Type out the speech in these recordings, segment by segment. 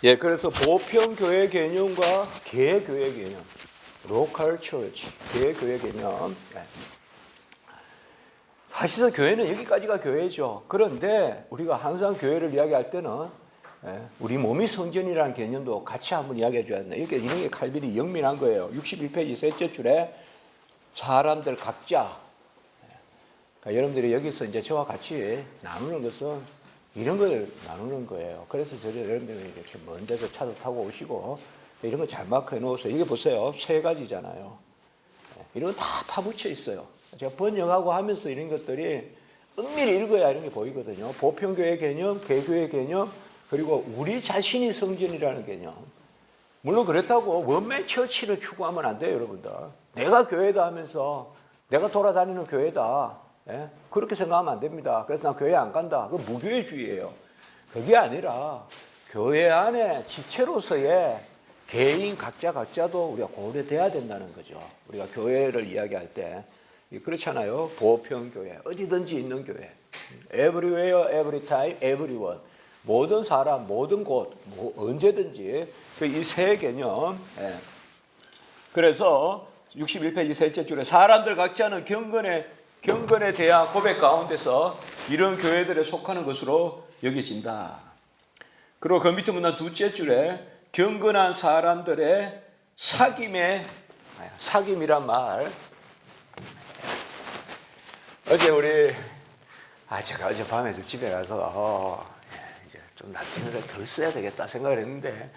예, 그래서 보편교회 개념과 개교회 개념, 로컬 처치, 개교회 개념. 사실상 교회는 여기까지가 교회죠. 그런데 우리가 항상 교회를 이야기할 때는 우리 몸이 성전이라는 개념도 같이 한번 이야기해 줘야 된다. 이렇게 이런 게 칼빈이 영민한 거예요. 61페이지 셋째 줄에 사람들 각자. 그러니까 여러분들이 여기서 이제 저와 같이 나누는 것은 이런 걸 나누는 거예요. 그래서 여러분들이 이렇게 먼 데서 차도 타고 오시고 이런 거 잘 마크해 놓으세요. 이게 보세요. 세 가지잖아요. 이런 거 다 파묻혀 있어요. 제가 번역하고 하면서 이런 것들이 은밀히 읽어야 이런 게 보이거든요. 보편교회 개념, 개교회 개념, 그리고 우리 자신이 성전이라는 개념. 물론 그렇다고 원맨 처치를 추구하면 안 돼요, 여러분들. 내가 교회다 하면서 내가 돌아다니는 교회다. 예? 그렇게 생각하면 안 됩니다. 그래서 나 교회 안 간다. 그건 무교회주의예요. 그게 아니라 교회 안에 지체로서의 개인 각자도 우리가 고려돼야 된다는 거죠. 우리가 교회를 이야기할 때. 그렇잖아요. 보편교회. 어디든지 있는 교회. Everywhere, every time, everyone. 모든 사람, 모든 곳, 언제든지. 이 세 개념. 예. 그래서 61페이지 셋째 줄에 사람들 각자는 경건에 대한 고백 가운데서 이런 교회들에 속하는 것으로 여겨진다. 그리고 그 밑에 보면 둘째 줄에 경건한 사람들의 사귐이란 말. 어제 제가 어젯밤에 집에 가서 이제 좀 라틴어를 덜 써야 되겠다 생각을 했는데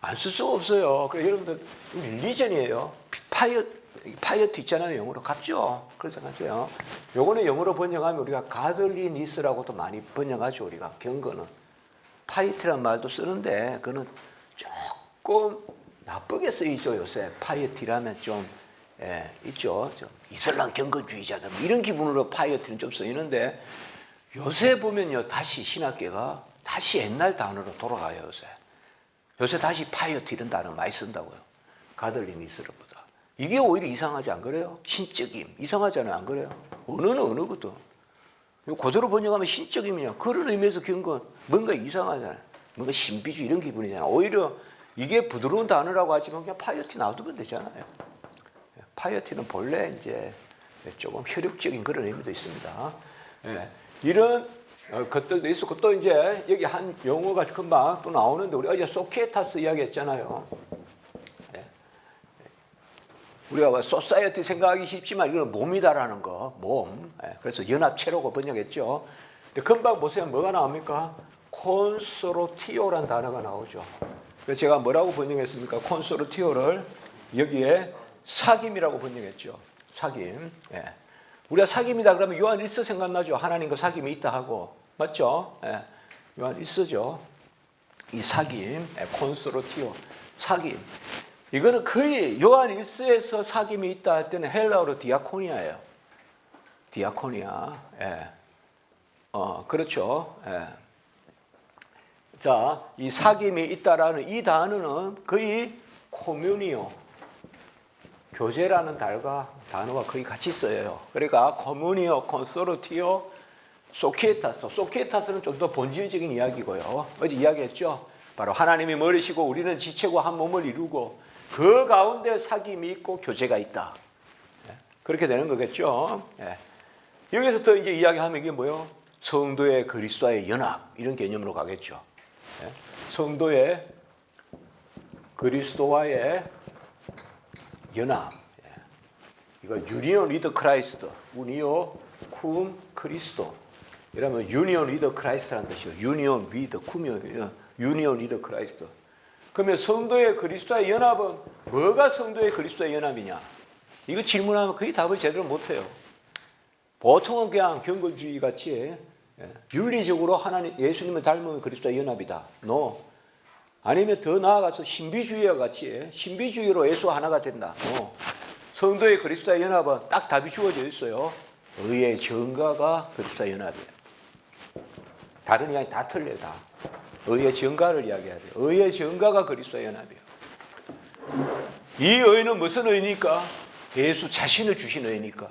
안 쓸 수가 없어요. 그래서 여러분들 릴리전이에요. 파이어티 있잖아요. 영어로 같죠? 그래서 같죠. 요거는 영어로 번역하면 우리가 가들리니스라고도 많이 번역하죠. 우리가 경건은 파이어티란 말도 쓰는데 그거는 조금 나쁘게 쓰이죠. 요새 파이어티라면 좀 있죠. 좀 이슬람 경건주의자들 이런 기분으로 파이어티는 좀 쓰이는데 요새 보면요. 다시 신학계가 다시 옛날 단어로 돌아가요. 요새 다시 파이어티 이런 단어 많이 쓴다고요. 가들리니스로보다. 이게 오히려 이상하지 안 그래요? 신적임 이상하잖아요. 안 그래요? 언어는 언어거든. 그대로 번역하면 신적임이냐 그런 의미에서 경건 뭔가 이상하잖아요. 뭔가 신비주의 이런 기분이잖아요. 오히려 이게 부드러운 단어라고 하지만 그냥 파이어티 놔두면 되잖아요. 파이어티는 본래 이제 조금 혈육적인 그런 의미도 있습니다. 이런 것들도 있었고 또 이제 여기 한 용어가 금방 또 나오는데 우리 어제 소키에타스 이야기했잖아요. 우리가 소사이어티 생각하기 쉽지만 이건 몸이다라는 거, 몸. 그래서 연합체로고 번역했죠. 근데 금방 보세요. 뭐가 나옵니까? 콘소르티오라는 단어가 나오죠. 그래서 제가 뭐라고 번역했습니까? 콘소르티오를 여기에 사귐이라고 번역했죠. 사귐. 우리가 사귐이다 그러면 요한 1서 생각나죠. 하나님과 사귐이 있다 하고. 맞죠? 요한 1서죠. 이 사귐, 콘소르티오, 사귐. 이거는 거의 요한 1서에서 사귐이 있다 할 때는 헬라어로 디아코니아예요. 디아코니아. 그렇죠. 자, 이 사귐이 있다라는 이 단어는 거의 코뮤니오, 교제라는 단어가 거의 같이 써요. 그러니까 코뮤니오, 콘소르티오, 소키에타스. 소키에타스는 좀 더 본질적인 이야기고요. 어제 이야기했죠. 바로 하나님이 머리시고 우리는 지체고 한 몸을 이루고 그 가운데 사귐이 있고 교제가 있다. 그렇게 되는 거겠죠. 여기서 또 이제 이야기하면 이게 뭐예요? 성도의 그리스도와의 연합 이런 개념으로 가겠죠. 성도의 그리스도와의 연합. 이거 유니온 위드 크라이스트, 우니오 쿰 크리스도. 이러면 유니온 위드 크라이스트라는 뜻이요. 유니온 위드 쿰이요. 유니온 위드 크라이스트. 그러면 성도의 그리스도의 연합은 뭐가 성도의 그리스도의 연합이냐? 이거 질문하면 거의 답을 제대로 못해요. 보통은 그냥 경건주의 같이 윤리적으로 하나님 예수님을 닮은 그리스도의 연합이다. No. 아니면 더 나아가서 신비주의와 같이 신비주의로 예수와 하나가 된다. No. 성도의 그리스도의 연합은 딱 답이 주어져 있어요. 의의 정가가 그리스도의 연합이에요. 다른 이야기 다 틀려요. 다. 의의 정가를 이야기해야 돼요. 의의 정가가 그리스도의 연합이에요. 이 의는 무슨 의니까? 예수 자신을 주신 의니까.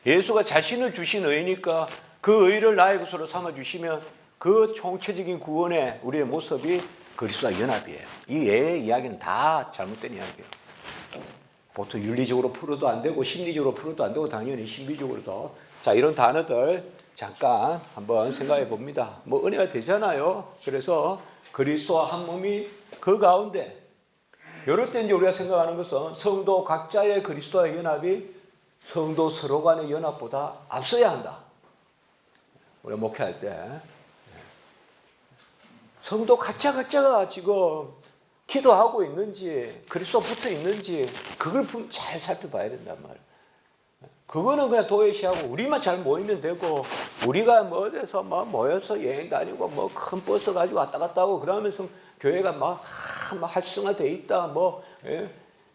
예수가 자신을 주신 의니까 그 의를 나의 것으로 삼아주시면 그 총체적인 구원의 우리의 모습이 그리스도와 연합이에요. 이 외의 이야기는 다 잘못된 이야기예요. 보통 윤리적으로 풀어도 안 되고 심리적으로 풀어도 안 되고 당연히 신비적으로도. 자, 이런 단어들 잠깐 한번 생각해 봅니다. 뭐 은혜가 되잖아요. 그래서 그리스도와 한 몸이 그 가운데 이럴 때 이제 우리가 생각하는 것은 성도 각자의 그리스도와의 연합이 성도 서로 간의 연합보다 앞서야 한다. 우리가 목회할 때 성도 각자가 지금 기도하고 있는지 그리스도 붙어 있는지 그걸 잘 살펴봐야 된단 말이에요. 그거는 그냥 도외시하고 우리만 잘 모이면 되고 우리가 뭐 어디서 뭐 모여서 여행 다니고 뭐 큰 버스 가지고 왔다 갔다 하고 그러면서 교회가 막 활성화돼 있다 뭐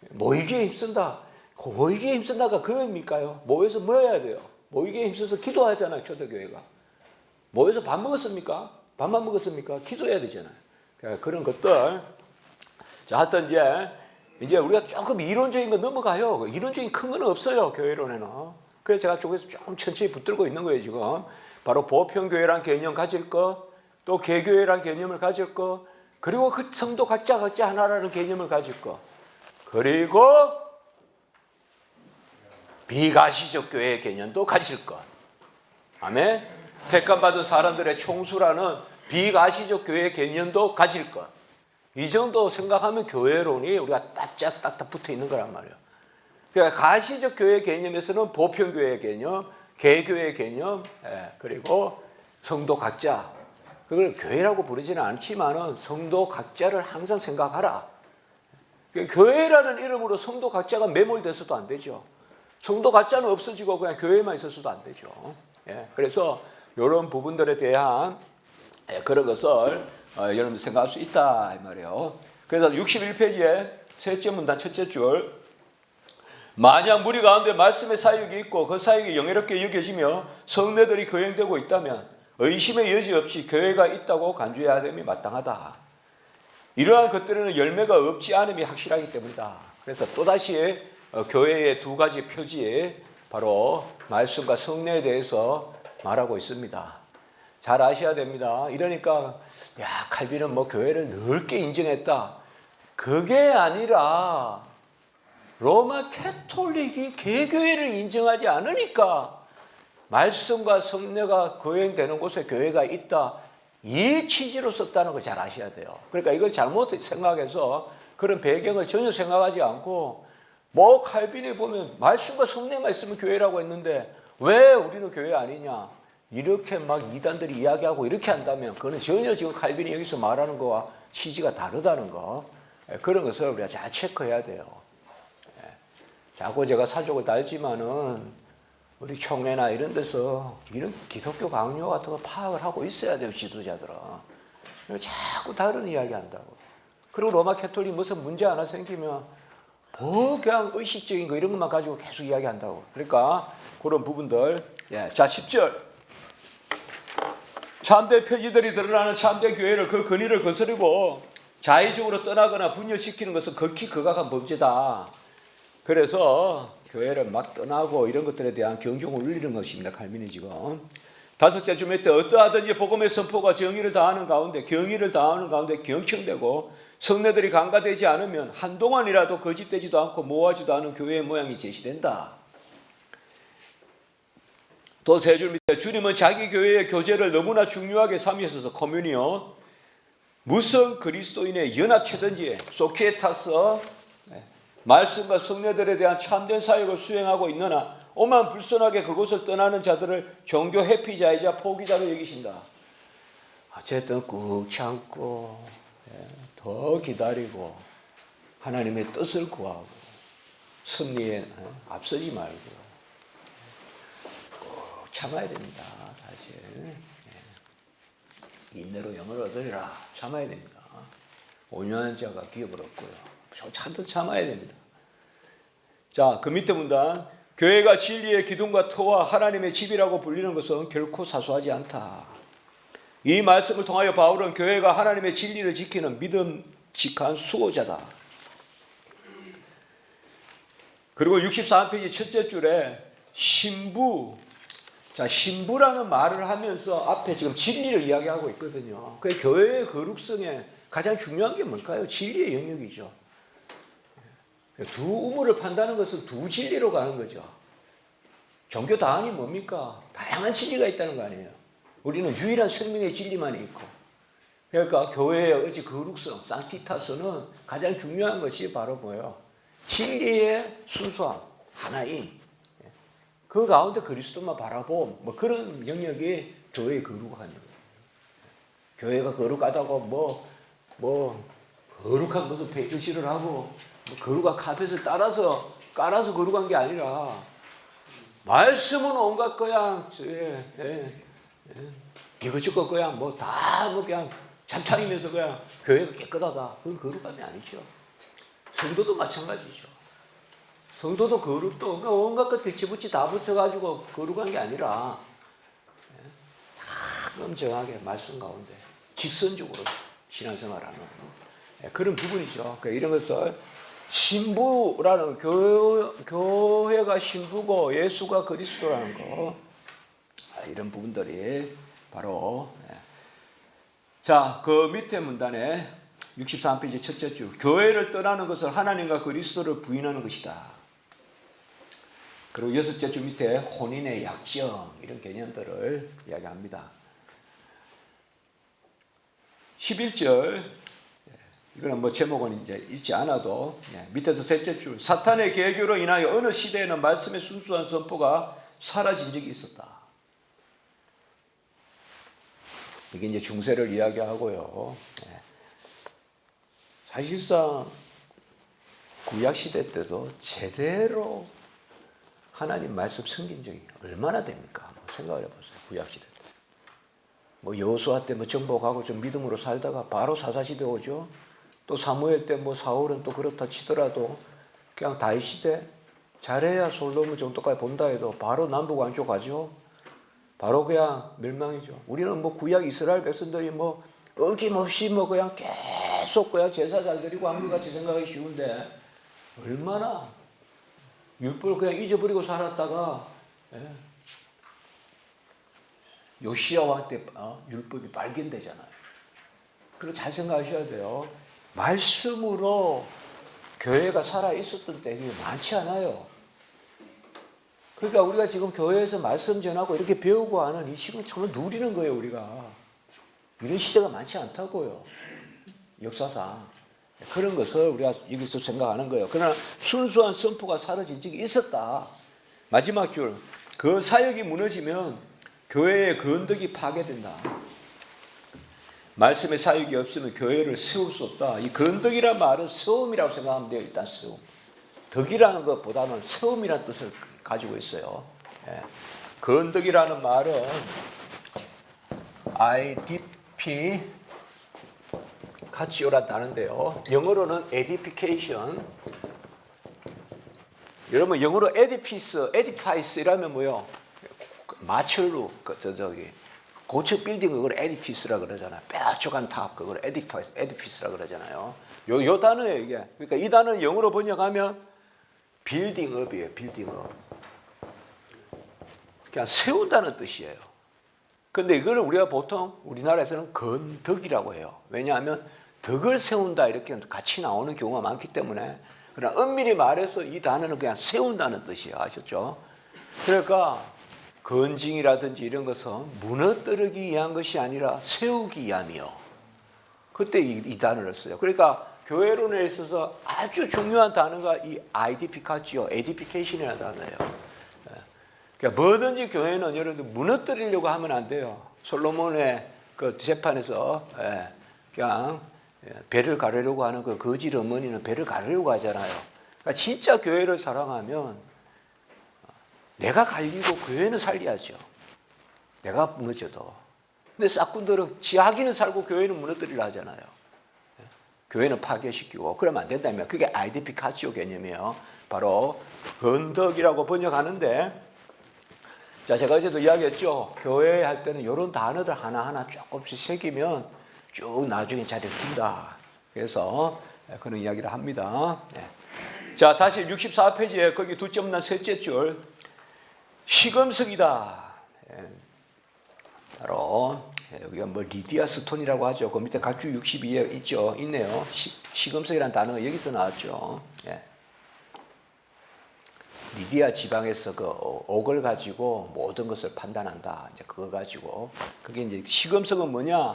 모이기에 힘쓴다. 모이기에 힘쓴다가 그겁니까요? 모여서 뭐 해야 돼요? 모이기에 힘써서 기도하잖아요. 초대교회가 모여서 밥 먹었습니까? 밥만 먹었습니까? 기도해야 되잖아요. 그러니까 그런 것들. 자, 하여튼 이제 우리가 조금 이론적인 거 넘어가요. 이론적인 큰 건 없어요, 교회론에는. 그래서 제가 쪽에서 조금 천천히 붙들고 있는 거예요, 지금. 바로 보편교회란 개념 가질 것, 또 개교회란 개념을 가질 것, 그리고 그 성도 각자 하나라는 개념을 가질 것, 그리고 비가시적 교회의 개념도 가질 것. 아멘? 택감받은 사람들의 총수라는 비가시적 교회의 개념도 가질 것. 이 정도 생각하면 교회론이 우리가 바짝 딱딱 붙어 있는 거란 말이에요. 그러니까 가시적 교회 개념에서는 보편교회 개념, 개교회 개념, 그리고 성도 각자. 그걸 교회라고 부르지는 않지만은 성도 각자를 항상 생각하라. 교회라는 이름으로 성도 각자가 매몰돼서도 안 되죠. 성도 각자는 없어지고 그냥 교회만 있어서도 안 되죠. 그래서 이런 부분들에 대한 그런 것을 여러분 생각할 수 있다 이 말이에요. 그래서 61페이지에 셋째 문단 첫째 줄, 만약 무리 가운데 말씀의 사역이 있고 그 사역이 영예롭게 여겨지며 성례들이 거행되고 있다면 의심의 여지 없이 교회가 있다고 간주해야 됨이 마땅하다. 이러한 것들에는 열매가 없지 않음이 확실하기 때문이다. 그래서 또다시 교회의 두 가지 표지에 바로 말씀과 성례에 대해서 말하고 있습니다. 잘 아셔야 됩니다. 이러니까 야, 칼빈은 뭐 교회를 넓게 인정했다. 그게 아니라 로마 캐톨릭이 개교회를 인정하지 않으니까 말씀과 성례가 거행되는 곳에 교회가 있다. 이 취지로 썼다는 걸 잘 아셔야 돼요. 그러니까 이걸 잘못 생각해서 그런 배경을 전혀 생각하지 않고 뭐 칼빈이 보면 말씀과 성례만 있으면 교회라고 했는데 왜 우리는 교회 아니냐. 이렇게 막 이단들이 이야기하고 이렇게 한다면 그거는 전혀 지금 칼빈이 여기서 말하는 거와 취지가 다르다는 거. 그런 것을 우리가 잘 체크해야 돼요. 자꾸 제가 사족을 달지만은 우리 총회나 이런 데서 이런 기독교 강요 같은 거 파악을 하고 있어야 돼요, 지도자들은. 자꾸 다른 이야기 한다고. 그리고 로마 캐톨릭 무슨 문제 하나 생기면 뭐 그냥 의식적인 거 이런 것만 가지고 계속 이야기한다고. 그러니까 그런 부분들. 자, 10절. 참된 표지들이 드러나는 참된 교회를 그 근위를 거스르고 자의적으로 떠나거나 분열시키는 것은 극히 극악한 범죄다. 그래서 교회를 막 떠나고 이런 것들에 대한 경종을 울리는 것입니다. 칼빈이 지금. 다섯째 주매 때 어떠하든지 복음의 선포가 경의를 다하는 가운데 경청되고 성례들이 간과되지 않으면 한동안이라도 거짓되지도 않고 모호하지도 않은 교회의 모양이 제시된다. 또 세 줄 밑에 주님은 자기 교회의 교제를 너무나 중요하게 삼으셔서 커뮤니온, 무슨 그리스도인의 연합체든지 소키에타스, 말씀과 성례들에 대한 참된 사역을 수행하고 있느나 오만 불손하게 그곳을 떠나는 자들을 종교 회피자이자 포기자로 여기신다. 어쨌든 꾹 참고 더 기다리고 하나님의 뜻을 구하고 승리에 앞서지 말고 꼭 참아야 됩니다. 사실 인내로 영을 얻으리라. 참아야 됩니다. 온유한 자가 기업을 얻고요. 잔뜩 참아야 됩니다. 자, 그 밑에 문단, 교회가 진리의 기둥과 터와 하나님의 집이라고 불리는 것은 결코 사소하지 않다. 이 말씀을 통하여 바울은 교회가 하나님의 진리를 지키는 믿음직한 수호자다. 그리고 64페이지 첫째 줄에 신부, 자, 신부라는 말을 하면서 앞에 지금 진리를 이야기하고 있거든요. 그 교회의 거룩성에 가장 중요한 게 뭘까요? 진리의 영역이죠. 두 우물을 판다는 것은 두 진리로 가는 거죠. 종교 다안이 뭡니까? 다양한 진리가 있다는 거 아니에요. 우리는 유일한 생명의 진리만 있고. 그러니까 교회의 어지 거룩성, 산티타스는 가장 중요한 것이 바로 뭐예요? 진리의 순수함, 하나인. 그 가운데 그리스도만 바라봄, 뭐 그런 영역이 교회의 거룩한 영역. 교회가 거룩하다고 거룩한 무슨 배주시를 하고 거룩한 카펫을 깔아서 거룩한 게 아니라 말씀은 온갖 거양 이것저것 그냥 그냥 잠탕이면서 그냥 교회가 깨끗하다. 그건 거룩함이 아니죠. 성도도 마찬가지죠. 성도도 거룩도 온갖 것 뒤집어치 다 붙여가지고 거룩한 게 아니라 다 엄정하게 말씀 가운데 직선적으로 신앙생활하는 그런 부분이죠. 이런 것을 신부라는 교회가 신부고 예수가 그리스도라는 거 이런 부분들이 바로 자, 그 밑에 문단에 63페이지 첫째 줄 교회를 떠나는 것은 하나님과 그리스도를 부인하는 것이다. 그리고 여섯째 줄 밑에 혼인의 약정 이런 개념들을 이야기합니다. 11절 이거는 제목은 이제 읽지 않아도 밑에서 셋째 줄 사탄의 계교로 인하여 어느 시대에는 말씀의 순수한 선포가 사라진 적이 있었다. 이게 이제 중세를 이야기하고요. 사실상 구약 시대 때도 제대로 하나님 말씀 섬긴 적이 얼마나 됩니까? 생각을 해보세요. 구약 시대 때. 여호수아 때 정복하고 좀 믿음으로 살다가 바로 사사시대 오죠. 또 사무엘 때 사울은 또 그렇다 치더라도 그냥 다윗 시대 잘해야 솔로몬 정도까지 본다 해도 바로 남북 왕조 가죠. 바로 그냥 멸망이죠. 우리는 구약 이스라엘 백성들이 어김없이 그냥 계속 그냥 제사 잘 드리고 한 것 같이 생각하기 쉬운데 얼마나 율법을 그냥 잊어버리고 살았다가 요시야 왕 때 율법이 발견되잖아요. 그리고 잘 생각하셔야 돼요. 말씀으로 교회가 살아 있었던 때가 많지 않아요. 그러니까 우리가 지금 교회에서 말씀 전하고 이렇게 배우고 하는 이 시간 정말 누리는 거예요, 우리가. 이런 시대가 많지 않다고요. 역사상. 그런 것을 우리가 여기서 생각하는 거예요. 그러나 순수한 선포가 사라진 적이 있었다. 마지막 줄. 그 사역이 무너지면 교회의 건덕이 파괴된다. 말씀의 사역이 없으면 교회를 세울 수 없다. 이 건덕이란 말은 세움이라고 생각하면 돼요. 일단 세움. 덕이라는 것보다는 세움이라는 뜻을 가지고 있어요. 건덕이라는 말은 IDP 카치오라 다는데요. 영어로는 edification. 여러분 영어로 edifice 이라면 뭐요? 마철로 고층 빌딩 그걸 edifice라 그러잖아요. 뾰족한 탑 그걸 edifice라 그러잖아요. 요 단어예요 이게. 그러니까 이 단어는 영어로 번역하면 빌딩업이에요. 빌딩업. 그냥 세운다는 뜻이에요. 근데 이거를 우리가 보통 우리나라에서는 건덕이라고 해요. 왜냐하면 덕을 세운다 이렇게 같이 나오는 경우가 많기 때문에. 그러나 엄밀히 말해서 이 단어는 그냥 세운다는 뜻이에요. 아셨죠? 그러니까 건징이라든지 이런 것은 무너뜨리기 위한 것이 아니라 세우기 위함이요. 그때 이 단어를 써요. 그러니까 교회론에 있어서 아주 중요한 단어가 이 아이디피카치오, 에디피케이션이라는 단어예요. 그러니까 뭐든지 교회는 여러분들 무너뜨리려고 하면 안 돼요. 솔로몬의 그 재판에서 그냥 배를 가르려고 하는 그 거짓 어머니는 배를 가르려고 하잖아요. 그러니까 진짜 교회를 사랑하면 내가 갈리고 교회는 살려야죠. 내가 무너져도. 근데 싹군들은 지하기는 살고 교회는 무너뜨리려 하잖아요. 교회는 파괴시키고 그러면 안 된다면 그게 아이디피카치오 개념이에요. 바로 건덕이라고 번역하는데 자 제가 어제도 이야기했죠. 교회 할 때는 이런 단어들 하나하나 조금씩 새기면 쭉 나중에 자리를 빈다. 그래서 그런 이야기를 합니다. 자 다시 64페이지에 거기 두 점 난 셋째 줄 시금석이다. 바로 여기가 뭐 리디아 스톤이라고 하죠. 그 밑에 각주 62에 있죠. 있네요. 시금석이라는 단어가 여기서 나왔죠. 예. 리디아 지방에서 그 옥을 가지고 모든 것을 판단한다. 이제 그거 가지고 그게 이제 시금석은 뭐냐?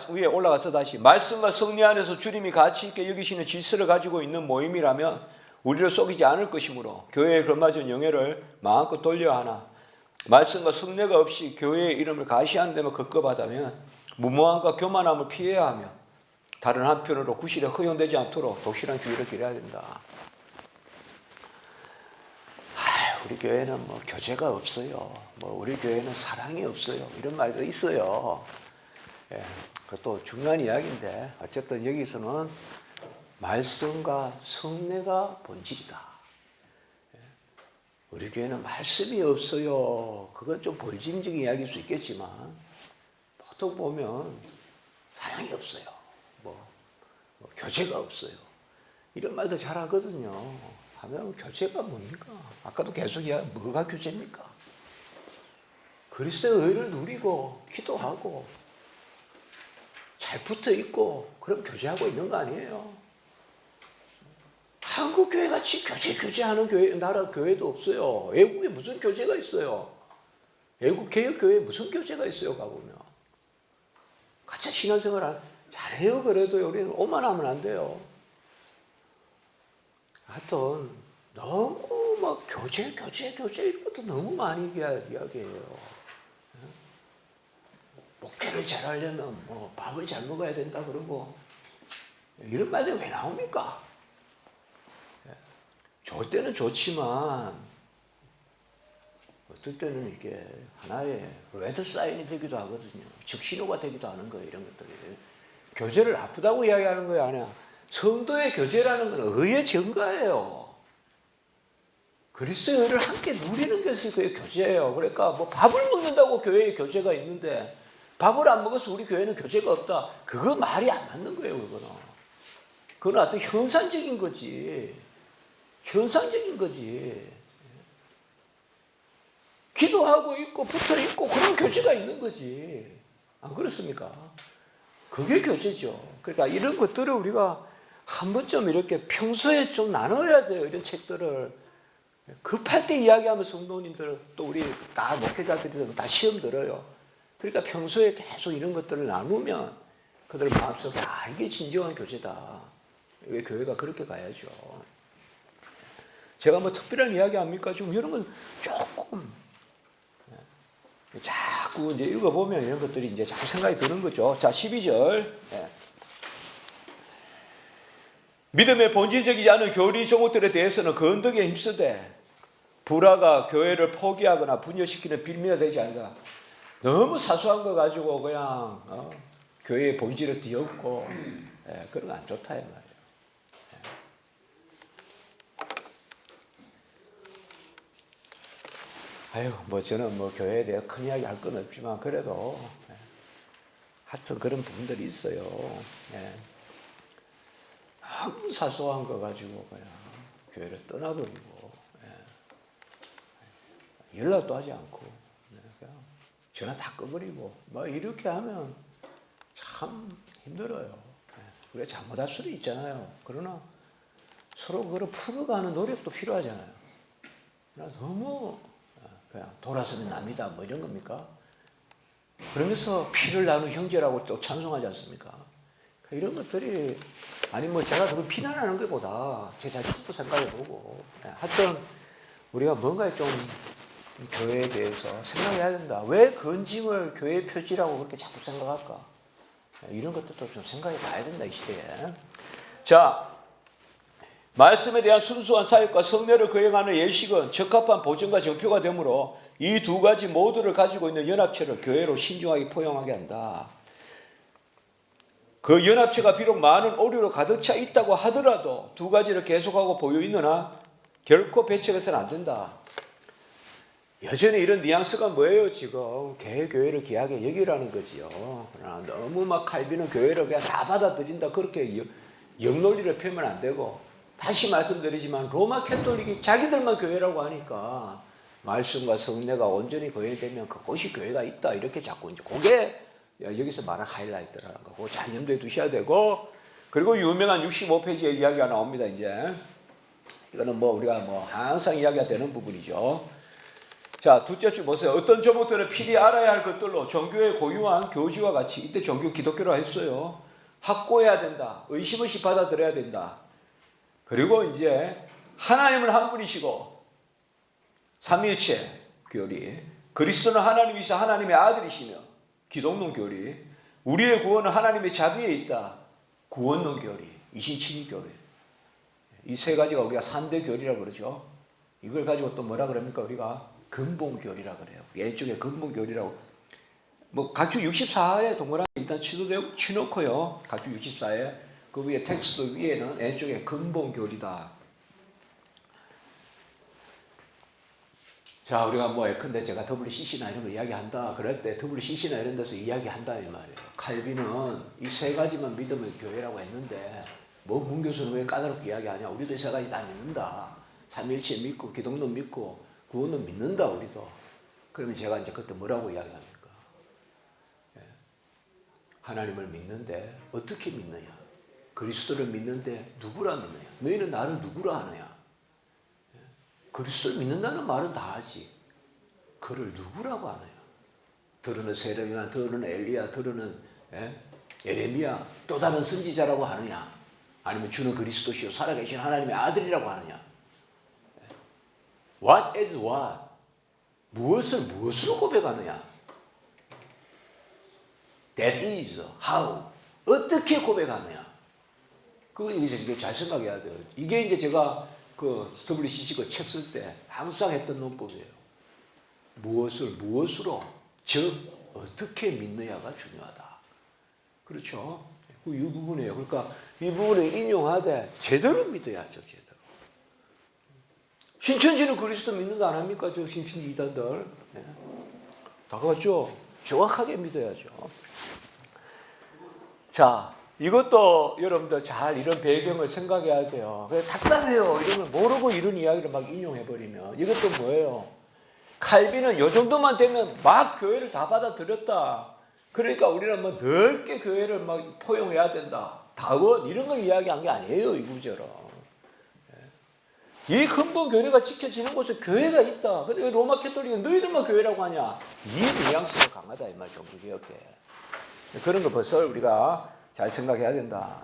위에 올라가서 다시 말씀과 성리 안에서 주님이 가치 있게 여기시는 질서를 가지고 있는 모임이라면 우리를 속이지 않을 것이므로 교회에 걸맞은 영예를 마음껏 돌려야 하나 말씀과 성례가 없이 교회의 이름을 가시하는 데만 급급하다면 무모함과 교만함을 피해야 하며 다른 한편으로 구실에 허용되지 않도록 독실한 주의를 기려야 된다. 우리 교회는 뭐 교제가 없어요. 뭐 우리 교회는 사랑이 없어요. 이런 말도 있어요. 예, 그것도 중요한 이야기인데 어쨌든 여기서는 말씀과 성례가 본질이다. 예, 우리 교회는 말씀이 없어요. 그건 좀 본질적인 이야기일 수 있겠지만 보통 보면 사랑이 없어요. 뭐 교제가 없어요. 이런 말도 잘 하거든요. 하면 교제가 뭡니까? 아까도 계속 뭐가 교제입니까? 그리스도의 의를 누리고 기도하고 잘 붙어 있고 그럼 교제하고 있는 거 아니에요? 한국 교회 같이 교제하는 교회 나라 교회도 없어요. 외국에 무슨 교제가 있어요? 외국 개혁 교회에 무슨 교제가 있어요? 가보면 가짜 신앙생활 잘해요. 그래도 우리는 오만하면 안 돼요. 하여튼 너무 막 교제 이것도 너무 많이 이야기해요. 목회를 잘하려면 뭐 밥을 잘 먹어야 된다 그러고 이런 말이 왜 나옵니까? 좋을 때는 좋지만 어떨 때는 이게 하나의 레드 사인이 되기도 하거든요. 즉 신호가 되기도 하는 거예요. 이런 것들이 교제를 나쁘다고 이야기하는 거예요. 아니야. 성도의 교제라는 건 의의 증가예요. 그리스도의 의를 함께 누리는 것이 그의 교제예요. 그러니까 뭐 밥을 먹는다고 교회에 교제가 있는데 밥을 안 먹어서 우리 교회는 교제가 없다. 그거 말이 안 맞는 거예요. 그건 어떤 현상적인 거지. 현상적인 거지. 기도하고 있고 붙어 있고 그런 교제가 있는 거지. 안 그렇습니까? 그게 교제죠. 그러니까 이런 것들을 우리가 한 번쯤 이렇게 평소에 좀 나눠야 돼요. 이런 책들을. 급할 때 이야기하면 성도님들 또 우리 다 목회자들이 다 시험 들어요. 그러니까 평소에 계속 이런 것들을 나누면 그들 마음속에 이게 진정한 교제다. 왜 교회가 그렇게 가야죠. 제가 뭐 특별한 이야기 합니까? 지금 이런 건 조금 자꾸 이제 읽어보면 이런 것들이 이제 자꾸 생각이 드는 거죠. 자, 12절. 믿음의 본질적이지 않은 교리 종목들에 대해서는 건덕에 힘쓰되 불화가 교회를 포기하거나 분열시키는 빌미가 되지 않는다. 너무 사소한 거 가지고 그냥 교회의 본질을 뒤엎고 그런 거 안 좋다 이 말이에요. 아유, 뭐 저는 뭐 교회에 대해 큰 이야기 할 건 없지만 그래도 하여튼 그런 부분들이 있어요. 너무 사소한 거 가지고 그냥 교회를 떠나버리고 연락도 하지 않고 그냥 전화 다 꺼버리고 뭐 이렇게 하면 참 힘들어요. 우리가 잘못할 수도 있잖아요. 그러나 서로 그걸 풀어가는 노력도 필요하잖아요. 너무 그냥 돌아서면 납니다. 뭐 이런 겁니까? 그러면서 피를 나눈 형제라고 또 찬송하지 않습니까? 이런 것들이 아니 뭐 제가 그걸 비난하는 것보다 제 자신도 생각해보고 하여튼 우리가 뭔가 좀 교회에 대해서 생각해야 된다. 왜 건짐을 교회의 표지라고 그렇게 자꾸 생각할까? 이런 것들도 좀 생각해 봐야 된다 이 시대에. 자, 말씀에 대한 순수한 사역과 성례를 거행하는 예식은 적합한 보증과 정표가 되므로 이 두 가지 모두를 가지고 있는 연합체를 교회로 신중하게 포용하게 한다. 그 연합체가 비록 많은 오류로 가득 차 있다고 하더라도 두 가지를 계속하고 보여 있느나 결코 배척해서는 안 된다. 여전히 이런 뉘앙스가 뭐예요? 지금 교회를 귀하게 여기라는 거지요. 그러나 너무 막 칼빈은 교회를 그냥 다 받아들인다 그렇게 역논리를 펴면 안 되고 다시 말씀드리지만 로마 캐톨릭이 자기들만 교회라고 하니까 말씀과 성례가 온전히 거행되면 그곳이 교회가 있다. 이렇게 자꾸 이제 그게 여기서 말한 하이라이트라는 거고 잘 염두에 두셔야 되고, 그리고 유명한 65페이지에 이야기가 나옵니다. 이제 이거는 뭐 우리가 뭐 항상 이야기가 되는 부분이죠. 자, 둘째 줄 보세요. 어떤 조목들은 필히 알아야 할 것들로 종교의 고유한 교지와 같이, 이때 종교 기독교라 했어요. 확고해야 된다. 의심 없이 받아들여야 된다. 그리고 이제 하나님은 한 분이시고 삼위일체 교리, 그리스도는 하나님이시사 하나님의 아들이시며 기독론 교리, 우리의 구원은 하나님의 자비에 있다. 구원론 교리, 이신칭의 교리. 이 세 가지가 우리가 3대 교리라고 그러죠. 이걸 가지고 또 뭐라 그럽니까? 우리가 근본 교리라 그래요. 왼쪽에 근본 교리라고. 뭐 각주 64에 동그라미 일단 치놓고요. 각주 64에 그 위에 텍스트 위에는 왼쪽에 근본 교리다. 자, 우리가 뭐 예컨대 제가 WCC나 이런 거 이야기한다. 그럴 때 WCC나 이런 데서 이야기한다 이 말이에요. 칼빈은 이 세 가지만 믿으면 교회라고 했는데 뭐 문교수는 왜 까다롭게 이야기하냐. 우리도 이 세 가지 다 믿는다. 삼위일체 믿고 기독론 믿고 구원은 믿는다 우리도. 그러면 제가 이제 그때 뭐라고 이야기합니까? 예. 하나님을 믿는데 어떻게 믿느냐? 그리스도를 믿는데 누구라 믿느냐? 너희는 나를 누구라 하느냐? 예. 그리스도를 믿는다는 말은 다 하지. 그를 누구라고 하느냐? 들으는 세례요한, 들으는 엘리야, 들으는 예레미야, 또 다른 선지자라고 하느냐? 아니면 주는 그리스도시요 살아계신 하나님의 아들이라고 하느냐? What is what? 무엇을 무엇으로 고백하느냐? That is how. 어떻게 고백하느냐? 그건 이제 잘 생각해야 돼요. 이게 이제 제가 그 WCC 그 책 쓸 때 항상 했던 논법이에요. 무엇을 무엇으로, 즉 어떻게 믿느냐가 중요하다. 그렇죠? 이 부분이에요. 그러니까 이 부분을 인용하되 제대로 믿어야죠. 제대로. 신천지는 그리스도 믿는 거 안 합니까? 저 신천지 이단들. 네. 다 그렇죠? 정확하게 믿어야죠. 자, 이것도 여러분들 잘 이런 배경을 생각해야 돼요. 답답해요. 이런 걸 모르고 이런 이야기를 막 인용해버리면. 이것도 뭐예요? 칼빈은 이 정도만 되면 막 교회를 다 받아들였다. 그러니까 우리는 뭐 넓게 교회를 막 포용해야 된다. 다원 이런 걸 이야기한 게 아니에요. 이 구절은. 이 근본 교리가 지켜지는 곳에 교회가 있다. 근데 로마 캐톨릭은 너희들만 교회라고 하냐? 이 뉘앙스가 강하다 이 말 종교개혁에. 그런 거 벌써 우리가 잘 생각해야 된다.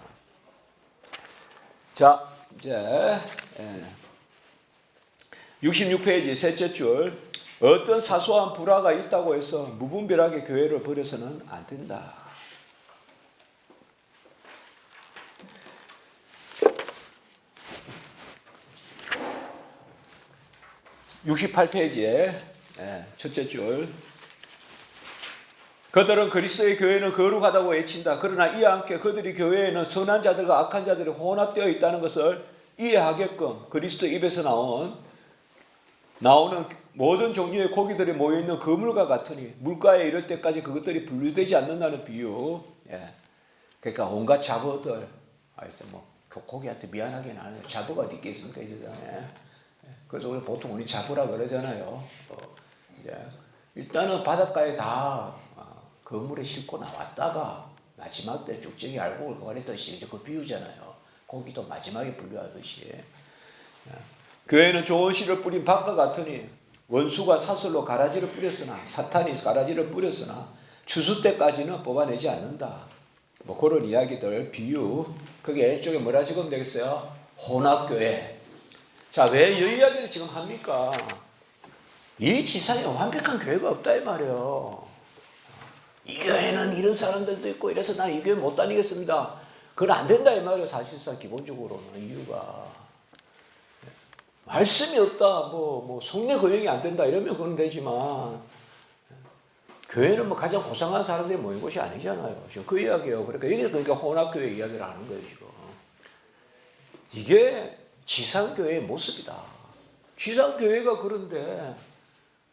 자, 이제 66페이지 셋째 줄. 어떤 사소한 불화가 있다고 해서 무분별하게 교회를 버려서는 안 된다. (68페이지에) 첫째 줄. 그들은 그리스도의 교회는 거룩하다고 외친다. 그러나 이와 함께 그들이 교회에는 선한 자들과 악한 자들이 혼합되어 있다는 것을 이해하게끔 그리스도 입에서 나오는 모든 종류의 고기들이 모여있는 그물과 같으니 물가에 이를 때까지 그것들이 분류되지 않는다는 비유. 그러니까 온갖 잡어들, 뭐 고기한테 미안하긴 하네. 잡어가 어디 있겠습니까 이 세상에. 그래서 우리 보통 우리 잡으라 그러잖아요. 일단은 바닷가에 다 그물에 싣고 나왔다가 마지막 때 쭉정이 알곡을 거가랬듯이 이제 그 비유잖아요. 고기도 마지막에 분류하듯이. 교회는 좋은 씨를 뿌린 밭과 같으니 원수가 사슬로 가라지를 뿌렸으나 사탄이 가라지를 뿌렸으나 추수 때까지는 뽑아내지 않는다. 뭐 그런 이야기들 비유. 그게 왼쪽에 뭐라 적으면 되겠어요? 혼합교회. 자, 왜 이 이야기를 지금 합니까? 이 지상에 완벽한 교회가 없다 이 말이에요. 이 교회는 이런 사람들도 있고 이래서 난 이 교회 못 다니겠습니다. 그건 안 된다 이 말이에요. 사실상 기본적으로는 이유가 말씀이 없다, 뭐 성례 거역이 안 된다 이러면 그건 되지만 교회는 뭐 가장 고상한 사람들이 모인 곳이 아니잖아요. 지금 그 이야기예요. 그러니까 혼합교회 이야기를 하는 거예요 지금. 이게 지상교회의 모습이다. 지상교회가 그런데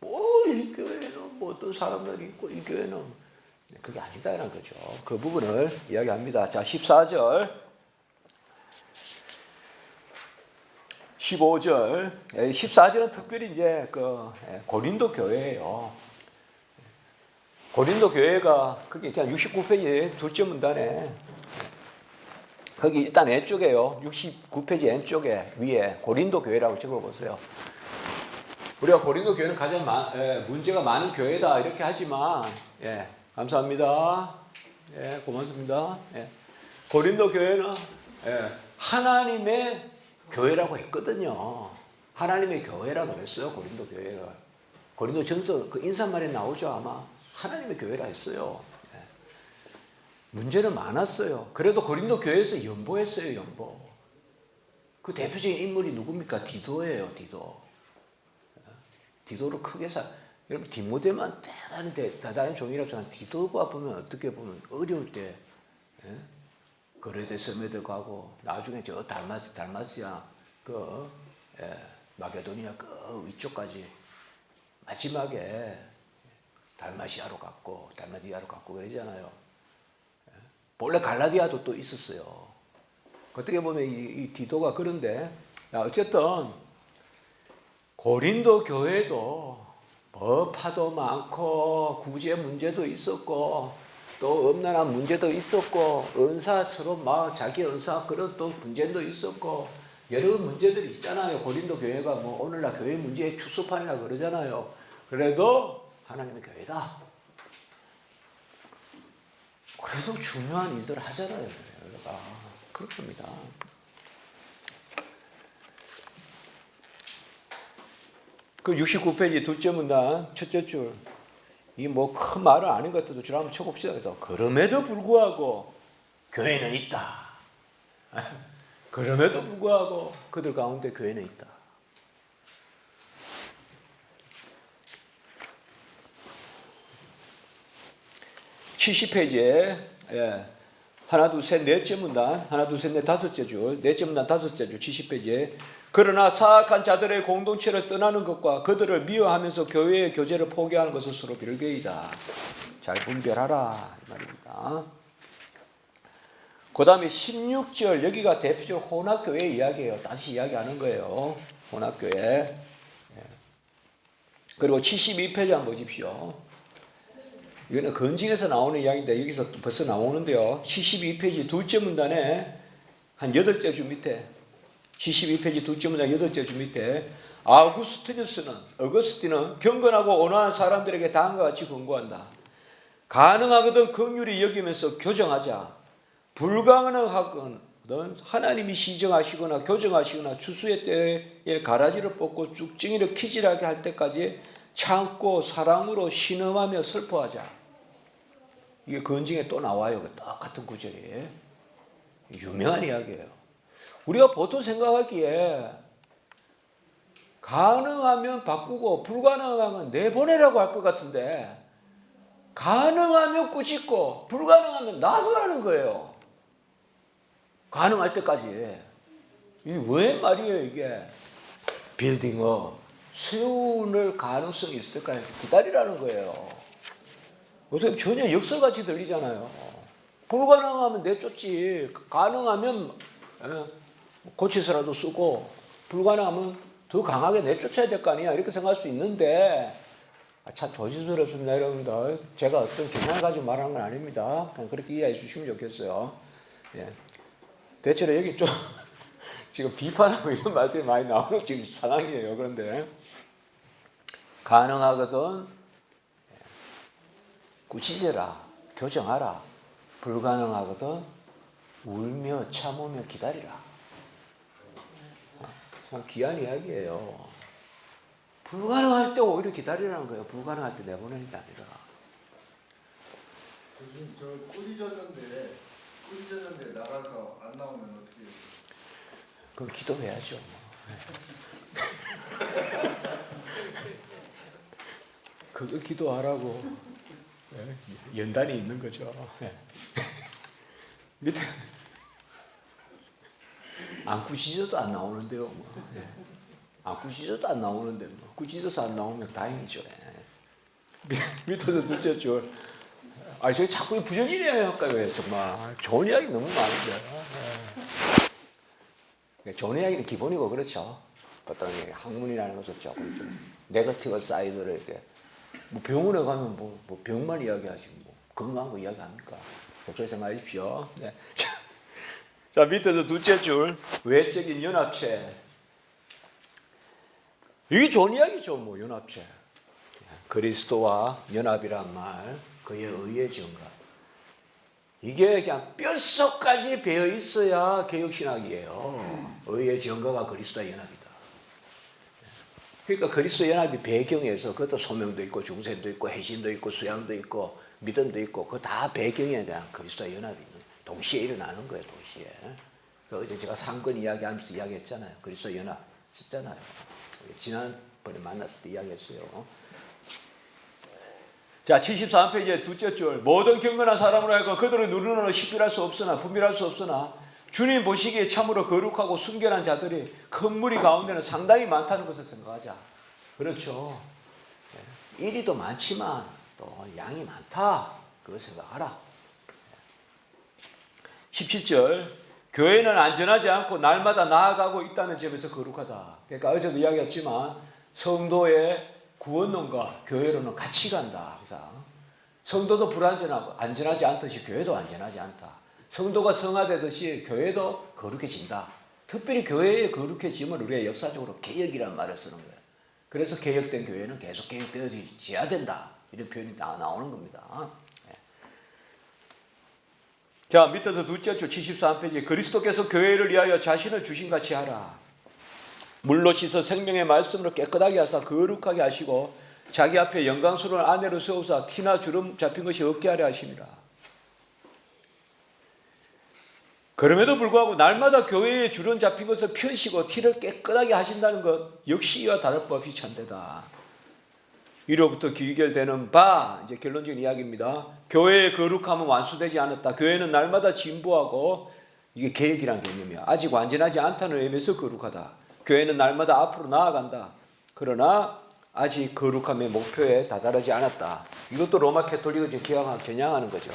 이 교회는 뭐 어떤 사람들이 있고 이 교회는 그게 아니다라는 거죠. 그 부분을 이야기합니다. 자, 14절. 15절, 14절은 특별히 이제 고린도 교회예요. 고린도 교회가 그게 69페이지 둘째 문단에 거기 일단 왼쪽에요. 69페이지 왼쪽에 위에 고린도 교회라고 적어보세요. 우리가 고린도 교회는 가장 문제가 많은 교회다 이렇게 하지만 감사합니다. 고맙습니다. 고린도 교회는 하나님의 교회라고 했거든요. 하나님의 교회라고 그랬어요. 고린도 교회를. 고린도 전서 그 인사말에 나오죠. 아마 하나님의 교회라 했어요. 문제는 많았어요. 그래도 고린도 교회에서 연보했어요. 연보. 그 대표적인 인물이 누굽니까? 디도예요. 디도. 디도를 크게 여러분 디모데만 대단한 종이라고 하지만 디도가 보면 어떻게 보면 어려울 때 거레데 섬에도 가고 나중에 저 달마스야 마게도니아 그 위쪽까지 마지막에 달마디아로 갔고 그러잖아요. 본래 갈라디아도 또 있었어요. 어떻게 보면 이 디도가 그런데 어쨌든 고린도 교회도 법파도 많고 구제 문제도 있었고 또 엄난한 문제도 있었고 은사 서로 막 자기 은사 그런 또 분쟁도 있었고 여러 문제들이 있잖아요. 고린도 교회가 뭐 오늘날 교회 문제의 축소판이라 그러잖아요. 그래도 하나님의 교회다. 그래도 중요한 일들을 하잖아요. 그럴 겁니다. 그 69페이지 둘째 문단 첫째 줄. 이 뭐 큰 말은 아닌 것 같아도 줄 한번 쳐봅시다. 그럼에도 불구하고 교회는 있다. 그럼에도 불구하고 그들 가운데 교회는 있다. (70페이지에) 하나 둘 셋 넷째 문단 하나 둘 셋 넷 다섯째 줄 넷째 문단 다섯째 줄 70페이지에 그러나 사악한 자들의 공동체를 떠나는 것과 그들을 미워하면서 교회의 교제를 포기하는 것은 서로 별개이다. 잘 분별하라 이 말입니다. 그 다음에 16절 여기가 대표적으로 혼합교회 이야기예요. 다시 이야기하는 거예요. 혼합교회. 그리고 72페이지 한번 보십시오. 이거는 건징에서 나오는 이야기인데 여기서 벌써 나오는데요. 72페이지 둘째 문단에 한 8째 줄 밑에 72페이지 둘째 문단 8째 줄 밑에 어거스틴은 경건하고 온화한 사람들에게 다음과 같이 권고한다. 가능하거든 긍휼히 여기면서 교정하자. 불가능하거든 하나님이 시정하시거나 교정하시거나 추수의 때에 가라지를 뽑고 쭉증이를 키질하게 할 때까지 참고 사랑으로 신음하며 슬퍼하자. 이게 건징에 또 나와요. 똑같은 구절이. 유명한 이야기예요. 우리가 보통 생각하기에 가능하면 바꾸고 불가능하면 내보내라고 할 것 같은데 가능하면 꾸짖고 불가능하면 놔두라는 거예요. 가능할 때까지. 이게 왜 말이에요 이게. 빌딩업 세울 가능성이 있을 때까지 기다리라는 거예요. 어떻게 전혀 역설같이 들리잖아요. 불가능하면 내쫓지. 가능하면 고치서라도 쓰고 불가능하면 더 강하게 내쫓아야 될 거 아니야. 이렇게 생각할 수 있는데 참 조심스럽습니다 여러분들. 제가 어떤 경향을 가지고 말하는 건 아닙니다. 그냥 그렇게 이해해 주시면 좋겠어요. 대체로 여기 좀 지금 비판하고 이런 말들이 많이 나오는 지금 상황이에요. 그런데 가능하거든 꾸짖어라, 교정하라. 불가능하거든 울며 참으며 기다리라. 참 귀한 이야기예요. 불가능할 때 오히려 기다리라는 거예요. 불가능할 때 내보내는 게 아니라. 교수님 저 꾸짖었는데 나가서 안 나오면 어떻게 해요? 그럼 기도해야죠. 그거 기도하라고 연단이 있는 거죠. 밑에 안 꾸짖어도 안 나오는데요. 안 꾸짖어도 안 나오는데 꾸짖어서 안 나오면 다행이죠. 밑에도 둘째 줄. 저 자꾸 부정이래요. 할까요? 정말 좋은 이야기 너무 많은데. 좋은 이야기는 기본이고 그렇죠. 어떤 학문이라는 것은 조금 좀 네거티브 사이드로 이렇게 뭐 병원에 가면 뭐 병만 이야기하지 뭐 건강한 거 이야기합니까? 그렇게 생각하십시오. 네. 자, 밑에서 둘째 줄 외적인 연합체. 이게 좋은 이야기죠, 뭐 연합체. 그리스도와 연합이란 말, 그의 의의 증거. 이게 그냥 뼛속까지 배어 있어야 개혁신학이에요. 의의 증거가 그리스도와 연합이다. 그러니까 그리스도 연합이 배경에서 그것도 소명도 있고 중생도 있고 해신도 있고 수양도 있고 믿음도 있고 그 다 배경에 대한 그리스도와 연합이 동시에 일어나는 거예요. 동시에. 어제 제가 상권 이야기하면서 이야기했잖아요. 그리스도 연합 썼잖아요. 지난번에 만났을 때 이야기했어요. 자, 73페이지의 둘째 줄. 모든 경건한 사람으로 하여금 그들의 누르는 식별할 수 없으나 분별할 수 없으나 주님 보시기에 참으로 거룩하고 순결한 자들이 큰 무리 가운데는 상당히 많다는 것을 생각하자. 그렇죠. 일이 더 많지만 또 양이 많다. 그걸 생각하라. 17절. 교회는 안전하지 않고 날마다 나아가고 있다는 점에서 거룩하다. 그러니까 어제도 이야기했지만 성도의 구원론과 교회론은 같이 간다. 항상. 성도도 불안전하고 안전하지 않듯이 교회도 안전하지 않다. 성도가 성화되듯이 교회도 거룩해진다. 특별히 교회의 거룩해짐을 우리가 역사적으로 개혁이라는 말을 쓰는 거예요. 그래서 개혁된 교회는 계속 개혁되어져야 된다. 이런 표현이 나오는 겁니다. 네. 자, 밑에서 둘째 줄 73페이지. 그리스도께서 교회를 위하여 자신을 주신같이 하라. 물로 씻어 생명의 말씀으로 깨끗하게 하사 거룩하게 하시고 자기 앞에 영광스러운 아내로 세우사 티나 주름 잡힌 것이 없게 하려 하심이라. 그럼에도 불구하고 날마다 교회에 주름 잡힌 것을 펴시고 티를 깨끗하게 하신다는 것 역시 이와 다를 바 없이 참되다. 이로부터 귀결되는 바, 이제 결론적인 이야기입니다. 교회의 거룩함은 완수되지 않았다. 교회는 날마다 진보하고, 이게 개혁이라는 개념이야. 아직 완전하지 않다는 의미에서 거룩하다. 교회는 날마다 앞으로 나아간다. 그러나 아직 거룩함의 목표에 다다르지 않았다. 이것도 로마 캐톨릭을 겨냥하는 거죠.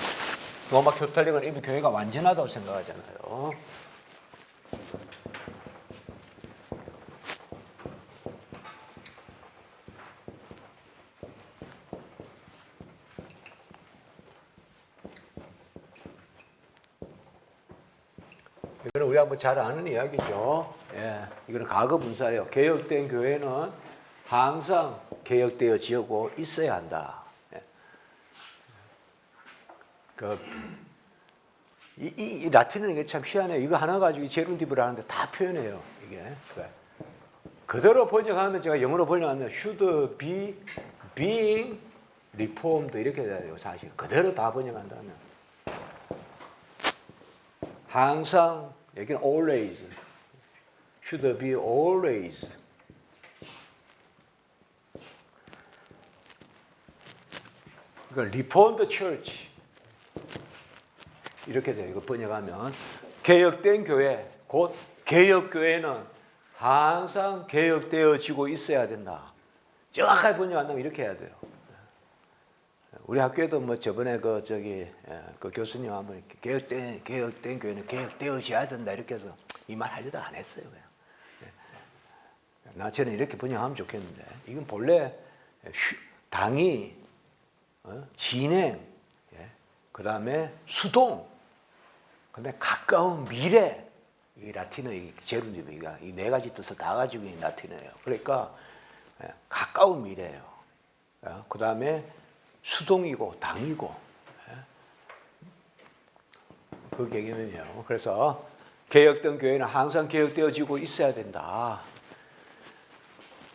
로마 캐톨릭은 이미 교회가 완전하다고 생각하잖아요. 이거는 우리가 뭐 잘 아는 이야기죠. 예, 이거는 과거 분사예요. 개혁된 교회는 항상 개혁되어지고 있어야 한다. 예. 이 라틴어는 이게 참 희한해요. 이거 하나 가지고 제룬디브를 하는데 다 표현해요. 이게 그대로 번역하면 제가 영어로 번역하면 should be being reformed 이렇게 돼요. 사실 그대로 다 번역한다면 항상 여기는 always should be always 그러니까 reformed church 이렇게 돼요. 이거 번역하면 개혁된 교회, 곧 개혁교회는 항상 개혁되어지고 있어야 된다. 정확하게 번역한다면 이렇게 해야 돼요. 우리 학교에도 뭐 저번에 그 교수님 한번 개혁된 교회는 개혁되어져야 된다 이렇게 해서 이 말 하려다 안 했어요. 그냥. 저는 이렇게 번역하면 좋겠는데 이건 본래 당이 진행, 그 다음에 수동, 그다음에 가까운 미래, 이 라틴어 이 제루디브가 이 네 가지 뜻을 다 가지고 있는 라틴어예요. 그러니까 가까운 미래예요. 그 다음에 수동이고 당이고 그 개념이에요. 그래서 개혁된 교회는 항상 개혁되어지고 있어야 된다.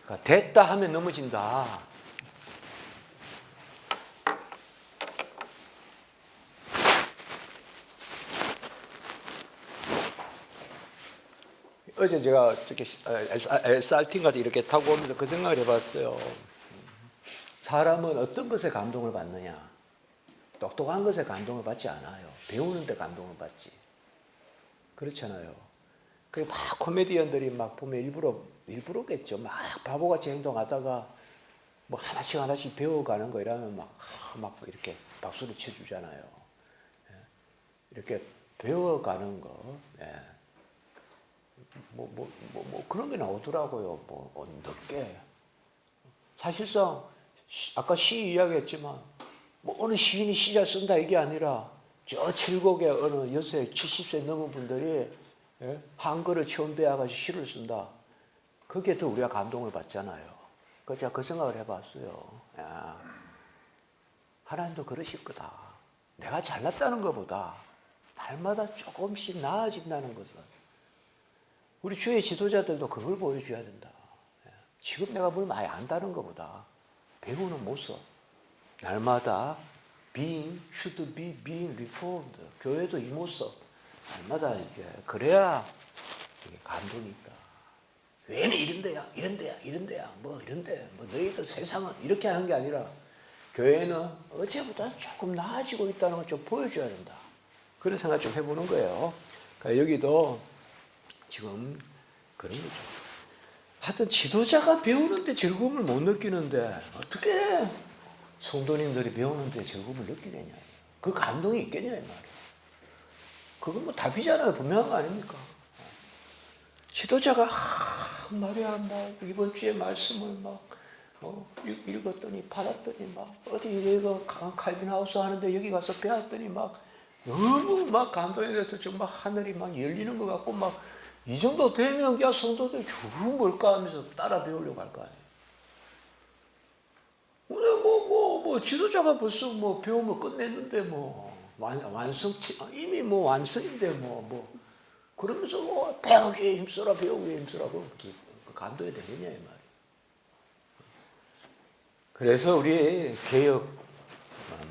그러니까 됐다 하면 넘어진다. 어제 제가 저렇게 SRT 같은 이렇게 타고 오면서 그 생각을 해봤어요. 사람은 어떤 것에 감동을 받느냐? 똑똑한 것에 감동을 받지 않아요. 배우는 데 감동을 받지. 그렇잖아요. 그 막 코미디언들이 막 보면 일부러겠죠. 막 바보같이 행동하다가 뭐 하나씩 배워가는 거 이러면 막 이렇게 박수를 쳐주잖아요. 이렇게 배워가는 거. 뭐 그런 게 나오더라고요. 늦게. 사실상 아까 시 이야기했지만 뭐 어느 시인이 시잘 쓴다 이게 아니라 저 칠곡의 어느 연세 70세 넘은 분들이 한글을 처음 배워가지고 시를 쓴다. 그게 더 우리가 감동을 받잖아요. 그래서 제가 그 생각을 해봤어요. 야, 하나님도 그러실 거다. 내가 잘났다는 것보다 날마다 조금씩 나아진다는 것은 우리 주의 지도자들도 그걸 보여줘야 된다. 지금 내가 뭘 많이 안다는 것보다 배우는 모습. 날마다 should be being reformed. 교회도 이 모습. 날마다 이제 그래야 이게 감동이 있다. 왜는 이런데야, 뭐 너희들 세상은 이렇게 하는 게 아니라 교회는 어제보다 조금 나아지고 있다는 걸 좀 보여줘야 된다. 그런 생각 좀 해보는 거예요. 그러니까 여기도 지금 그런 거죠. 하여튼 지도자가 배우는데 즐거움을 못 느끼는데 어떻게 성도님들이 배우는데 즐거움을 느끼느냐. 그 감동이 있겠냐 이 말이에요. 그건 뭐 답이잖아요. 분명한 거 아닙니까? 지도자가 말이야 이번 주에 말씀을 읽었더니 받았더니 어디 이거 칼빈 하우스 하는데 여기 가서 배웠더니 너무 감동이 돼서 정말 하늘이 열리는 것 같고 이 정도 되면 그냥 성도들 저건 뭘까 하면서 따라 배우려고 할 거 아니에요. 오늘 지도자가 벌써 배움을 끝냈는데 이미 완성인데 그러면서 배우기에 힘써라 배우기에 힘써라 그 감동이 되겠냐 이 말이에요. 그래서 우리 개혁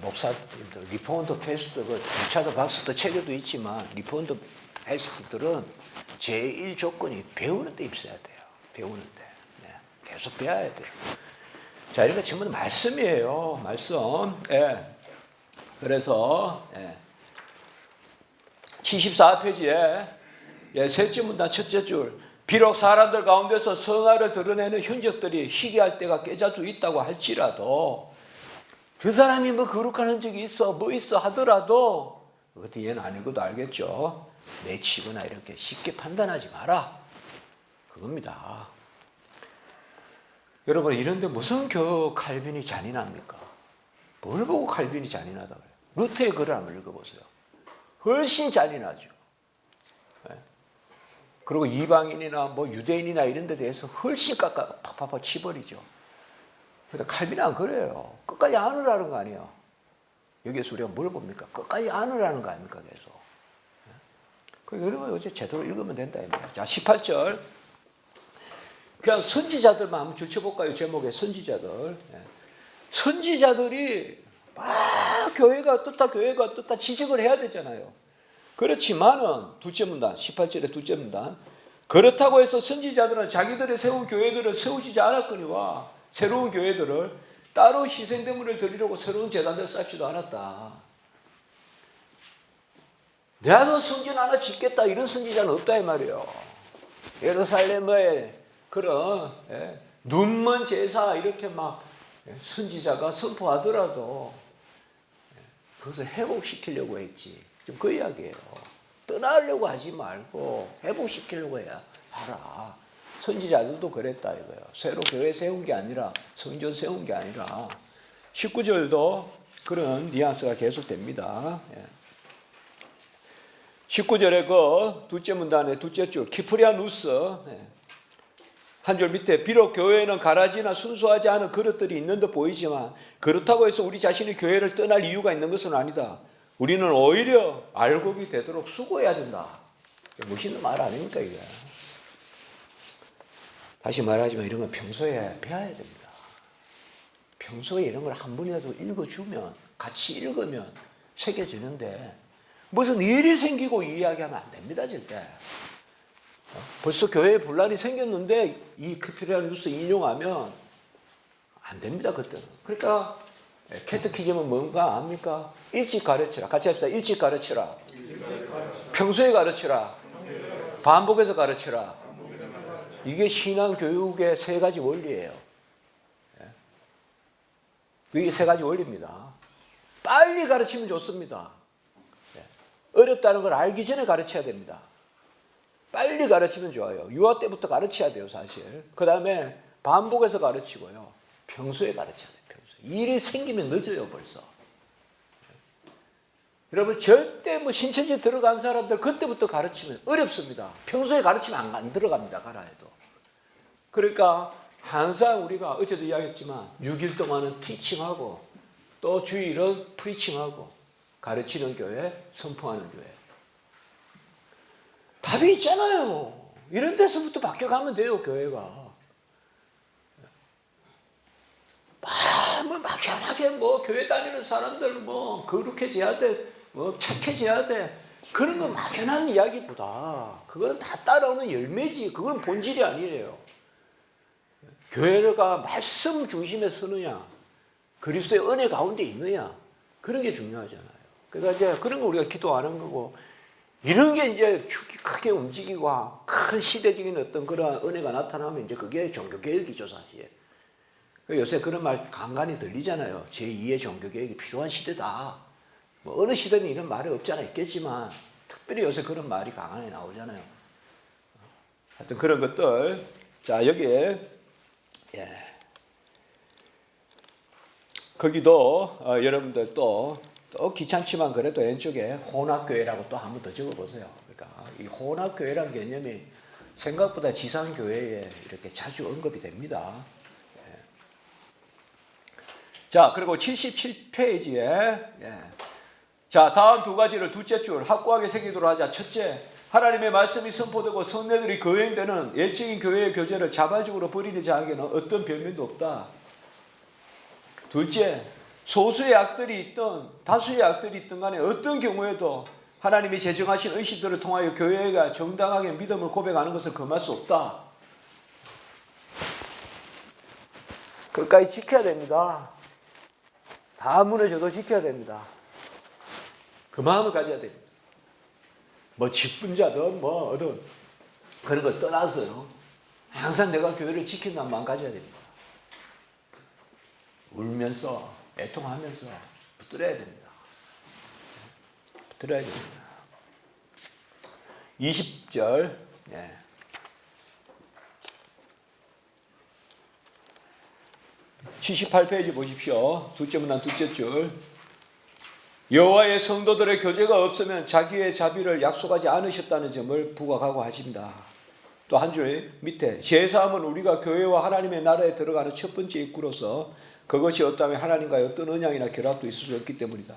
목사님들 리포먼트 패스트 리차드 박스터 책에도 있지만 리포먼트 패스트들은 제일 조건이 배우는 데 있어야 돼요. 배우는데 계속 배워야 돼요. 자, 이런 거 전부 다 말씀이에요. 말씀. 그래서 74페이지에 셋째 문단 첫째 줄. 비록 사람들 가운데서 성화를 드러내는 흔적들이 희귀할 때가 꽤 자주 있다고 할지라도 그 사람이 거룩한 흔적이 있어 하더라도 그것도 얘는 아니고도 알겠죠. 내치거나 이렇게 쉽게 판단하지 마라. 그겁니다. 여러분 이런데 무슨 칼빈이 잔인합니까? 뭘 보고 칼빈이 잔인하다 그래요? 루트의 글을 한번 읽어보세요. 훨씬 잔인하죠. 그리고 이방인이나 유대인이나 이런 데 대해서 훨씬 팍팍팍 치버리죠. 그런데 칼빈은 그래요. 끝까지 안으라는 거 아니에요. 여기서 우리가 뭘 봅니까? 끝까지 안으라는 거 아닙니까? 계속. 여러분 어제 제대로 읽으면 된다. 자, 18절. 그냥 선지자들만 한번 줄쳐볼까요? 제목에 선지자들. 선지자들이 교회가 어떻다 지적을 해야 되잖아요. 그렇지만은 둘째 문단 18절의 둘째 문단 그렇다고 해서 선지자들은 자기들이 세운 교회들을 세우지 않았거니와 새로운 교회들을 따로 희생대물을 드리려고 새로운 제단들을 쌓지도 않았다. 내가 성전 하나 짓겠다 이런 선지자는 없다 이 말이에요. 예루살렘의 그런 눈먼 제사 이렇게 선지자가 선포하더라도 그것을 회복시키려고 했지. 좀 그 이야기예요. 떠나려고 하지 말고 회복시키려고 해야 하라. 선지자들도 그랬다 이거예요. 새로 교회 세운 게 아니라 성전 세운 게 아니라 19절도 그런 뉘앙스가 계속됩니다. 19절에 그 둘째 문단의 둘째 줄 키프리아누스 한 줄 밑에 비록 교회에는 가라지나 순수하지 않은 그릇들이 있는 듯 보이지만 그렇다고 해서 우리 자신이 교회를 떠날 이유가 있는 것은 아니다. 우리는 오히려 알곡이 되도록 수고해야 된다. 멋있는 말 아닙니까 이게. 다시 말하지만 이런 건 평소에 배워야 됩니다. 평소에 이런 걸 한 번이라도 읽어주면 같이 읽으면 새겨지는데 무슨 일이 생기고 이야기하면 안 됩니다 절대. 벌써 교회에 분란이 생겼는데 이 키프리아누스 인용하면 안 됩니다 그때는. 그러니까 캐테키즘은 뭔가 압니까? 일찍 가르치라. 같이 합시다. 일찍 가르치라. 평소에 가르치라. 반복해서 가르치라. 이게 신앙교육의 세 가지 원리예요. 이게 세 가지 원리입니다. 빨리 가르치면 좋습니다. 어렵다는 걸 알기 전에 가르쳐야 됩니다. 빨리 가르치면 좋아요. 유아 때부터 가르쳐야 돼요, 사실. 그 다음에 반복해서 가르치고요. 평소에 가르쳐야 돼요, 평소에. 일이 생기면 늦어요, 벌써. 여러분, 절대 뭐 신천지 들어간 사람들 그때부터 가르치면 어렵습니다. 평소에 가르치면 안 들어갑니다, 가라 해도. 그러니까 항상 우리가 어제도 이야기했지만 6일 동안은 티칭하고 또 주일은 프리칭하고 가르치는 교회, 선포하는 교회. 답이 있잖아요. 이런 데서부터 바뀌어가면 돼요, 교회가. 뭐 막연하게 뭐 교회 다니는 사람들 뭐 거룩해져야 돼, 뭐 착해져야 돼. 그런 거 막연한 이야기보다 그거는 다 따라오는 열매지. 그건 본질이 아니에요. 교회가 말씀 중심에 서느냐, 그리스도의 은혜 가운데 있느냐, 그런 게 중요하잖아요. 그러니까 이제 그런 거 우리가 기도하는 거고, 이런 게 이제 축이 크게 움직이고 큰 시대적인 어떤 그런 은혜가 나타나면 이제 그게 종교개혁이죠, 사실. 요새 그런 말 간간히 들리잖아요. 제2의 종교개혁이 필요한 시대다. 뭐 어느 시대는 이런 말이 없지 않아 있겠지만 특별히 요새 그런 말이 강하게 나오잖아요. 하여튼 그런 것들. 자, 여기에 거기도 여러분들 또 귀찮지만 그래도 왼쪽에 혼합교회라고 또 한 번 더 적어보세요. 그러니까 이 혼합교회라는 개념이 생각보다 지상교회에 이렇게 자주 언급이 됩니다. 자, 그리고 77페이지에 자, 다음 두 가지를 둘째 줄 확고하게 새기도록 하자. 첫째, 하나님의 말씀이 선포되고 성례들이 거행되는 예적인 교회의 교제를 자발적으로 버리는 자에게는 어떤 변명도 없다. 둘째, 소수의 악들이 있든 다수의 악들이 있든 간에 어떤 경우에도 하나님이 제정하신 의식들을 통하여 교회가 정당하게 믿음을 고백하는 것을 금할 수 없다. 끝까지 지켜야 됩니다. 다 무너져도 지켜야 됩니다. 그 마음을 가져야 됩니다. 뭐 직분자든 뭐 어떤 그런 거 떠나서요. 항상 내가 교회를 지킨다는 마음 가져야 됩니다. 울면서 애통하면서 붙들어야 됩니다. 붙들어야 됩니다. 20절 78페이지 보십시오. 둘째 문단 둘째 줄. 여호와의 성도들의 교제가 없으면 자기의 자비를 약속하지 않으셨다는 점을 부각하고 하십니다. 또 한 줄 밑에 제사함은 우리가 교회와 하나님의 나라에 들어가는 첫 번째 입구로서 그것이 없다면 하나님과의 어떤 언약이나 결합도 있을 수 없기 때문이다.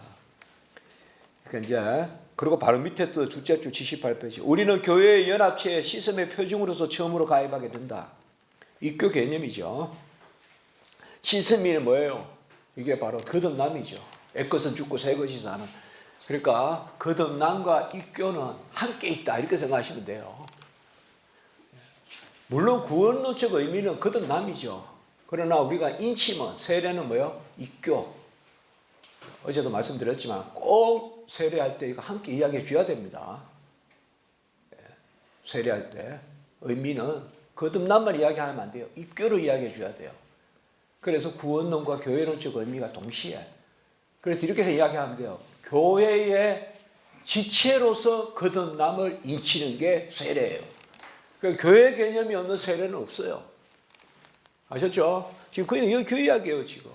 그러니까 이제 그리고 바로 밑에 또 둘째 줄 78페이지. 우리는 교회의 연합체의 시스템의 표징으로서 처음으로 가입하게 된다. 입교 개념이죠. 시스템이 뭐예요? 이게 바로 거듭남이죠. 애것은 죽고 새 것이 사는. 그러니까 거듭남과 입교는 함께 있다 이렇게 생각하시면 돼요. 물론 구원론적 의미는 거듭남이죠. 그러나 우리가 인침은 세례는 뭐예요? 입교. 어제도 말씀드렸지만 꼭 세례할 때 이거 함께 이야기해 줘야 됩니다. 세례할 때 의미는 거듭남만 이야기하면 안 돼요. 입교를 이야기해 줘야 돼요. 그래서 구원론과 교회론적 의미가 동시에. 그래서 이렇게 해서 이야기하면 돼요. 교회의 지체로서 거듭남을 인치는 게 세례예요. 그러니까 교회 개념이 없는 세례는 없어요. 아셨죠? 지금 그 이야기예요, 지금.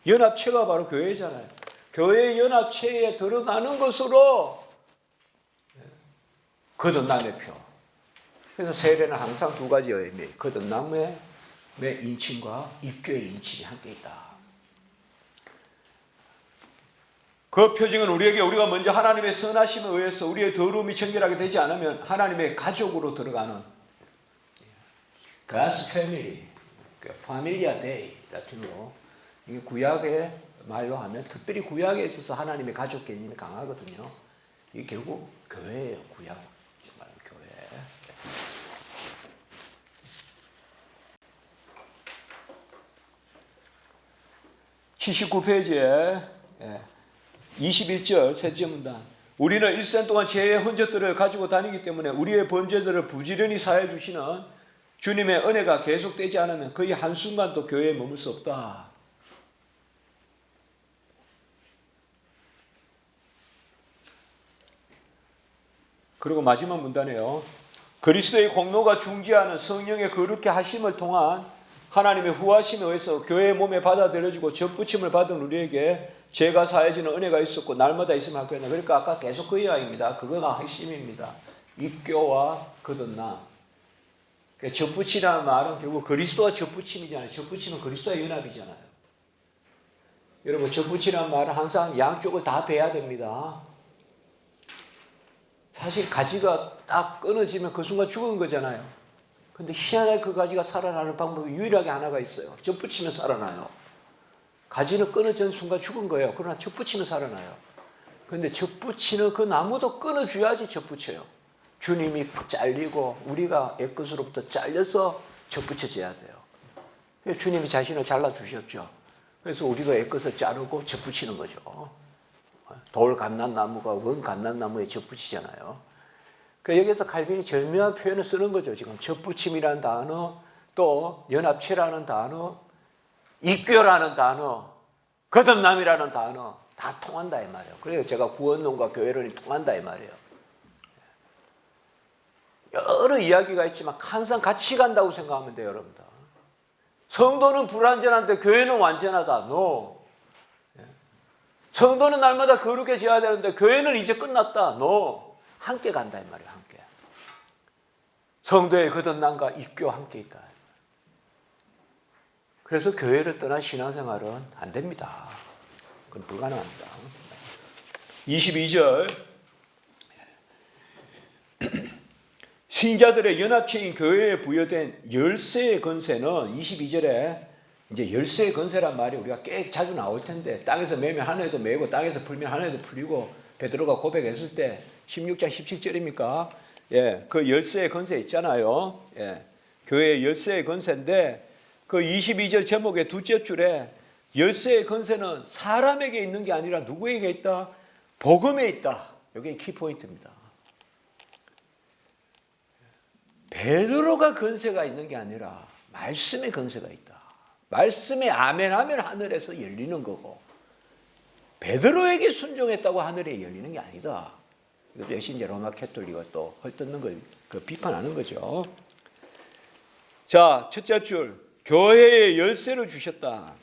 연합체가 바로 교회잖아요. 교회 연합체에 들어가는 것으로 거듭남의 표. 그래서 세례는 항상 두 가지 의미. 거듭남의 인침과 입교의 인침이 함께 있다. 그 표징은 우리가 먼저 하나님의 선하심에 의해서 우리의 더러움이 정결하게 되지 않으면 하나님의 가족으로 들어가는 God's family, 파밀리아 데이 라틴어로 이게 구약의 말로 하면 특별히 구약에 있어서 하나님의 가족 개념이 강하거든요. 이게 결국 교회예요. 구약 말하는 교회. 79페이지에 21절 셋째 문단. 우리는 일생 동안 죄의 흔적들을 가지고 다니기 때문에 우리의 범죄들을 부지런히 사해 주시는 주님의 은혜가 계속되지 않으면 거의 한순간도 교회에 머물 수 없다. 그리고 마지막 문단에요. 그리스도의 공로가 중지하는 성령의 거룩게 하심을 통한 하나님의 후하심에 의해서 교회의 몸에 받아들여지고 접붙임을 받은 우리에게 죄가 사해지는 은혜가 있었고 날마다 있으면 하겠나. 그러니까 아까 계속 그 이야기입니다. 그거가 핵심입니다. 입교와 거듭남. 그러니까 접붙이라는 말은 결국 그리스도와 접붙임이잖아요. 접붙임은 그리스도와 연합이잖아요. 여러분, 접붙이라는 말은 항상 양쪽을 다 베야 됩니다. 사실 가지가 딱 끊어지면 그 순간 죽은 거잖아요. 근데 희한하게 그 가지가 살아나는 방법이 유일하게 하나가 있어요. 접붙이면 살아나요. 가지는 끊어진 순간 죽은 거예요. 그러나 접붙이면 살아나요. 근데 접붙이는 그 나무도 끊어줘야지 접붙여요. 주님이 잘리고 우리가 애끝으로부터 잘려서 접붙여져야 돼요. 주님이 자신을 잘라주셨죠. 그래서 우리가 애끝을 자르고 접붙이는 거죠. 돌 감난나무가 원 감난나무에 접붙이잖아요. 여기서 칼빈이 절묘한 표현을 쓰는 거죠. 지금 접붙임이라는 단어, 또 연합체라는 단어, 입교라는 단어, 거듭남이라는 단어 다 통한다 이 말이에요. 그래서 제가 구원론과 교회론이 통한다 이 말이에요. 여러 이야기가 있지만 항상 같이 간다고 생각하면 돼요, 여러분들. 성도는 불완전한데 교회는 완전하다. No. 성도는 날마다 거룩해져야 되는데 교회는 이제 끝났다. No. 함께 간다 이 말이에요. 함께. 성도의 거듭남과 입교 함께 있다. 그래서 교회를 떠난 신앙생활은 안 됩니다. 그건 불가능합니다. 22절 신자들의 연합체인 교회에 부여된 열쇠의 건세는 22절에 이제 열쇠의 건세란 말이 우리가 꽤 자주 나올 텐데 땅에서 매면 하늘에도 매고 땅에서 풀면 하늘에도 풀리고 베드로가 고백했을 때 16장 17절입니까? 예, 그 열쇠의 건세 있잖아요. 예, 교회의 열쇠의 건세인데 그 22절 제목의 둘째 줄에 열쇠의 건세는 사람에게 있는 게 아니라 누구에게 있다? 복음에 있다. 이게 키포인트입니다. 베드로가 건세가 있는 게 아니라 말씀의 건세가 있다. 말씀에 아멘하면 하늘에서 열리는 거고 베드로에게 순종했다고 하늘에 열리는 게 아니다. 이것도 역시 이제 로마 캐톨릭가 또 헐뜯는 걸 비판하는 거죠. 자, 첫째 줄 교회의 열쇠를 주셨다.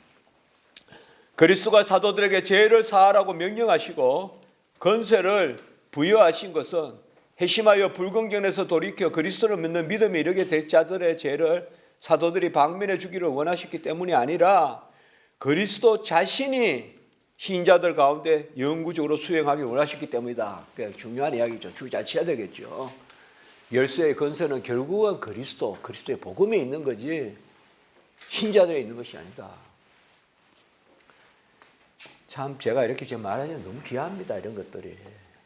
그리스도가 사도들에게 죄를 사하라고 명령하시고 건세를 부여하신 것은 회심하여 불건경에서 돌이켜 그리스도를 믿는 믿음에 이르게 될 자들의 죄를 사도들이 방면해 주기를 원하셨기 때문이 아니라 그리스도 자신이 신자들 가운데 영구적으로 수행하기 원하셨기 때문이다. 그러니까 중요한 이야기죠. 주자치해야 되겠죠. 열쇠의 건세는 결국은 그리스도의 복음에 있는 거지 신자들에 있는 것이 아니다. 참 제가 이렇게 지금 말하자면 너무 귀합니다. 이런 것들이.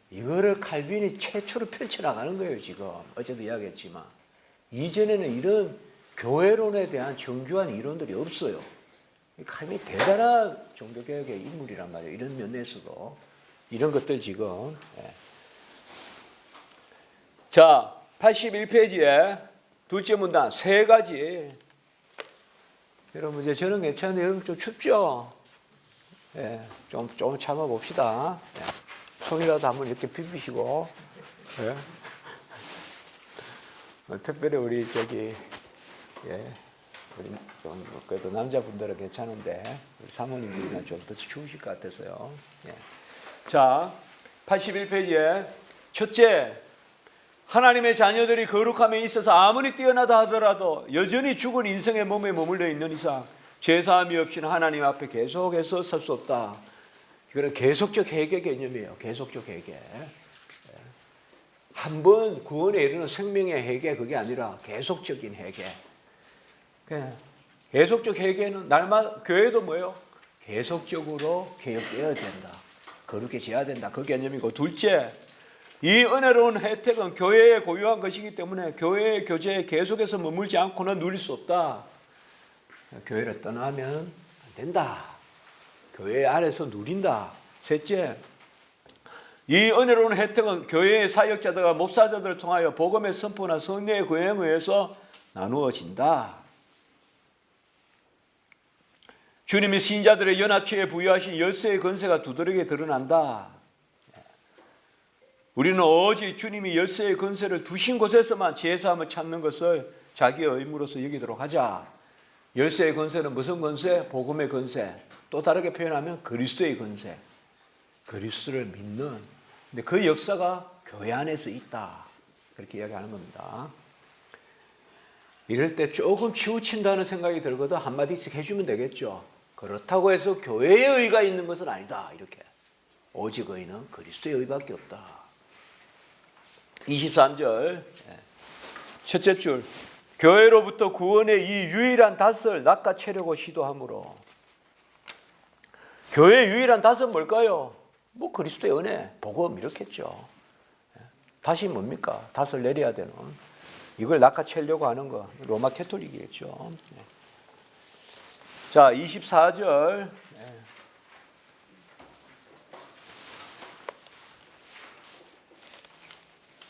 이거를 칼빈이 최초로 펼쳐나가는 거예요. 지금 어제도 이야기했지만 이전에는 이런 교회론에 대한 정교한 이론들이 없어요. 칼빈이 대단한 종교개혁의 인물이란 말이에요. 이런 면에서도 이런 것들 지금. 자, 81페이지에 둘째 문단 세 가지. 여러분 이제 저는 괜찮은데 여러분 좀 춥죠? 예, 좀 참아봅시다. 예. 손이라도 한번 이렇게 비비시고. 예. 특별히 우리 우리 좀 그래도 남자분들은 괜찮은데 우리 사모님들이나 좀 더 추우실 것 같아서요. 예. 자, 81페이지에 첫째, 하나님의 자녀들이 거룩함에 있어서 아무리 뛰어나다 하더라도 여전히 죽은 인생의 몸에 머물러 있는 이상 죄사함이 없이는 하나님 앞에 계속해서 설 수 없다. 이거는 계속적 회개 개념이에요. 계속적 회개. 한 번 구원에 이르는 생명의 회개 그게 아니라 계속적인 회개. 계속적 회개는 날마다 교회도 뭐예요? 계속적으로 개혁되어야 된다. 거룩해져야 된다. 그 개념이고 둘째, 이 은혜로운 혜택은 교회에 고유한 것이기 때문에 교회의 교제에 계속해서 머물지 않고는 누릴 수 없다. 교회를 떠나면 안 된다. 교회 안에서 누린다. 셋째, 이 은혜로운 혜택은 교회의 사역자들과 목사자들을 통하여 복음의 선포나 성령의 구행에 의해서 나누어진다. 주님이 신자들의 연합체에 부여하신 열쇠의 권세가 두드러지게 드러난다. 우리는 오직 주님이 열쇠의 권세를 두신 곳에서만 제사함을 찾는 것을 자기의 의무로서 여기도록 하자. 열쇠의 권세는 무슨 권세? 복음의 권세. 또 다르게 표현하면 그리스도의 권세. 그리스도를 믿는. 근데 그 역사가 교회 안에서 있다. 그렇게 이야기하는 겁니다. 이럴 때 조금 치우친다는 생각이 들거든 한마디씩 해주면 되겠죠. 그렇다고 해서 교회의 의가 있는 것은 아니다. 이렇게. 오직 의는 그리스도의 의밖에 없다. 23절 첫째 줄 교회로부터 구원의 이 유일한 닷을 낚아채려고 시도하므로. 교회의 유일한 닷은 뭘까요? 뭐 그리스도의 은혜, 복음 이렇겠죠. 닷이 뭡니까? 닷을 내려야 되는 이걸 낚아채려고 하는 거 로마 캐톨릭이겠죠. 자 24절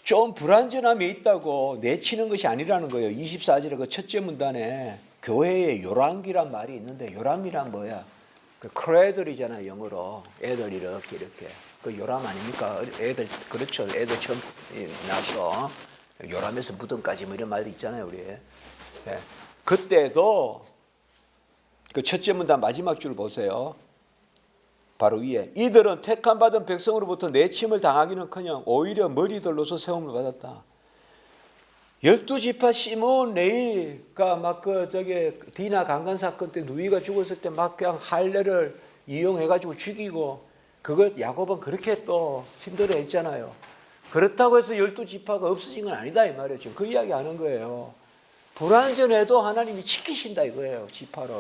좀 불완전함이 있다고 내치는 것이 아니라는 거예요. 24절에 그 첫째 문단에 교회의 요람기란 말이 있는데 요람이란 뭐야? 그 크레들이잖아요, 영어로. 애들 이렇게 그 요람 아닙니까? 애들 그렇죠. 애들 처음 나서 요람에서 무덤까지 뭐 이런 말도 있잖아요, 우리. 네. 그때도 그 첫째 문단 마지막 줄 보세요. 바로 위에 이들은 택함 받은 백성으로부터 내침을 당하기는커녕 오히려 머리들로서 세움을 받았다. 12지파 시몬 레위가 막 그 저기 디나 강간 사건 때 누이가 죽었을 때 막 그냥 할례를 이용해가지고 죽이고 그걸 야곱은 그렇게 또 힘들어했잖아요. 그렇다고 해서 12지파가 없어진 건 아니다 이 말이에요. 지금 그 이야기 하는 거예요. 불완전해도 하나님이 지키신다 이거예요. 지파를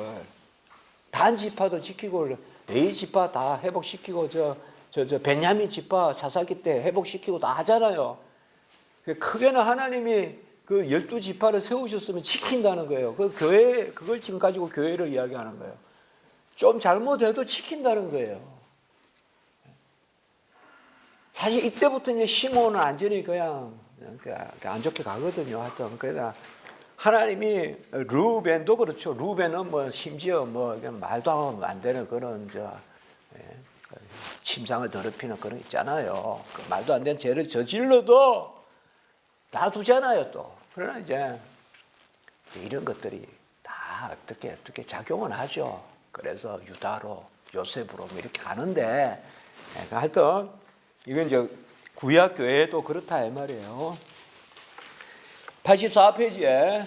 단 지파도 지키고 레위 지파 다 회복시키고 저 베냐민 지파 사사기 때 회복시키고 다 하잖아요. 크게는 하나님이 그 12지파를 세우셨으면 지킨다는 거예요. 그 교회 그걸 지금 가지고 교회를 이야기하는 거예요. 좀 잘못해도 지킨다는 거예요. 사실 이때부터 이제 시몬은 완전히 그냥 안 좋게 가거든요. 하여튼 그러나 하나님이 루벤도 그렇죠. 루벤은 뭐 심지어 뭐 말도 안 되는 그런 침상을 더럽히는 그런 거 있잖아요. 그 말도 안 되는 죄를 저질러도 놔두잖아요 또. 그러나 이제 이런 것들이 다 어떻게 작용은 하죠. 그래서 유다로 요셉으로 뭐 이렇게 가는데 하여튼 이건 이제 구약 교회도 그렇다 이 말이에요. 84페이지에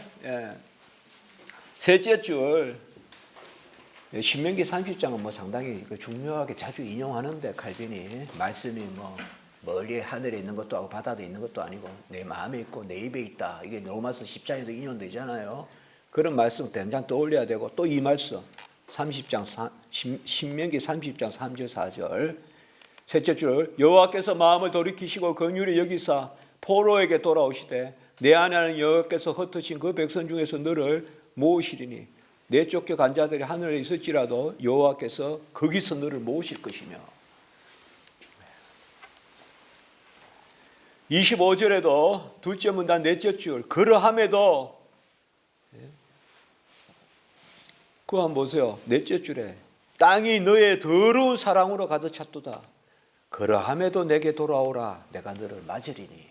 셋째 줄 신명기 30장은 뭐 상당히 중요하게 자주 인용하는데 칼빈이 말씀이 뭐 멀리 하늘에 있는 것도 아니고 바다에 있는 것도 아니고 내 마음에 있고 내 입에 있다. 이게 로마서 10장에도 인용되잖아요. 그런 말씀 당장 떠올려야 되고 또 이 말씀 30장 신명기 30장 3절 4절 셋째 줄 여호와께서 마음을 돌이키시고 긍휼히 여기사 포로에게 돌아오시되 내 안에는 여호와께서 흩으신 그 백성 중에서 너를 모으시리니 내 쫓겨간 자들이 하늘에 있을지라도 여호와께서 거기서 너를 모으실 것이며 25절에도 둘째 문단 넷째 줄 그러함에도 그거 한번 보세요. 넷째 줄에 땅이 너의 더러운 사랑으로 가득 찼도다. 그러함에도 내게 돌아오라. 내가 너를 맞으리니.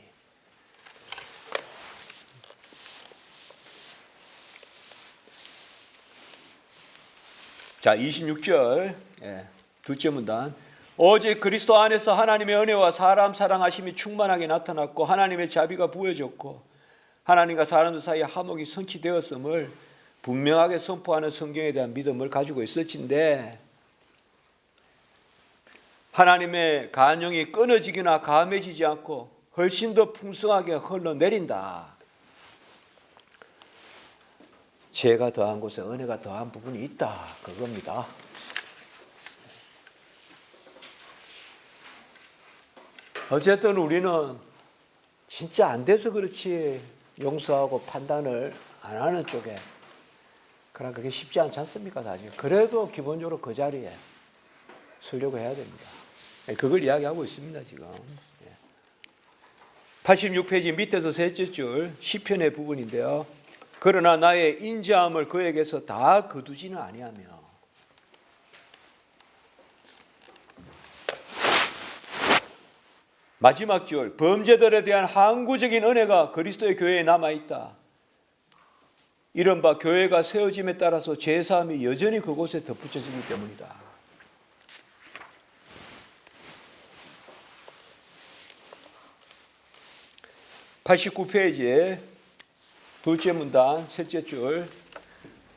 자 26절 둘째 문단 오직 그리스도 안에서 하나님의 은혜와 사람 사랑하심이 충만하게 나타났고 하나님의 자비가 부어졌고 하나님과 사람들 사이에 화목이 성취되었음을 분명하게 선포하는 성경에 대한 믿음을 가지고 있었는데 하나님의 간용이 끊어지거나 감해지지 않고 훨씬 더 풍성하게 흘러내린다. 죄가 더한 곳에 은혜가 더한 부분이 있다. 그겁니다. 어쨌든 우리는 진짜 안 돼서 그렇지 용서하고 판단을 안 하는 쪽에 그러나 그게 쉽지 않지 않습니까? 사실. 그래도 기본적으로 그 자리에 서려고 해야 됩니다. 그걸 이야기하고 있습니다. 지금 86페이지 밑에서 셋째 줄 시편의 부분인데요. 그러나 나의 인자함을 그에게서 다 거두지는 아니하며 마지막 줄, 범죄들에 대한 항구적인 은혜가 그리스도의 교회에 남아있다. 이른바 교회가 세워짐에 따라서 죄사함이 여전히 그곳에 덧붙여지기 때문이다. (89페이지에) 둘째 문단 셋째 줄,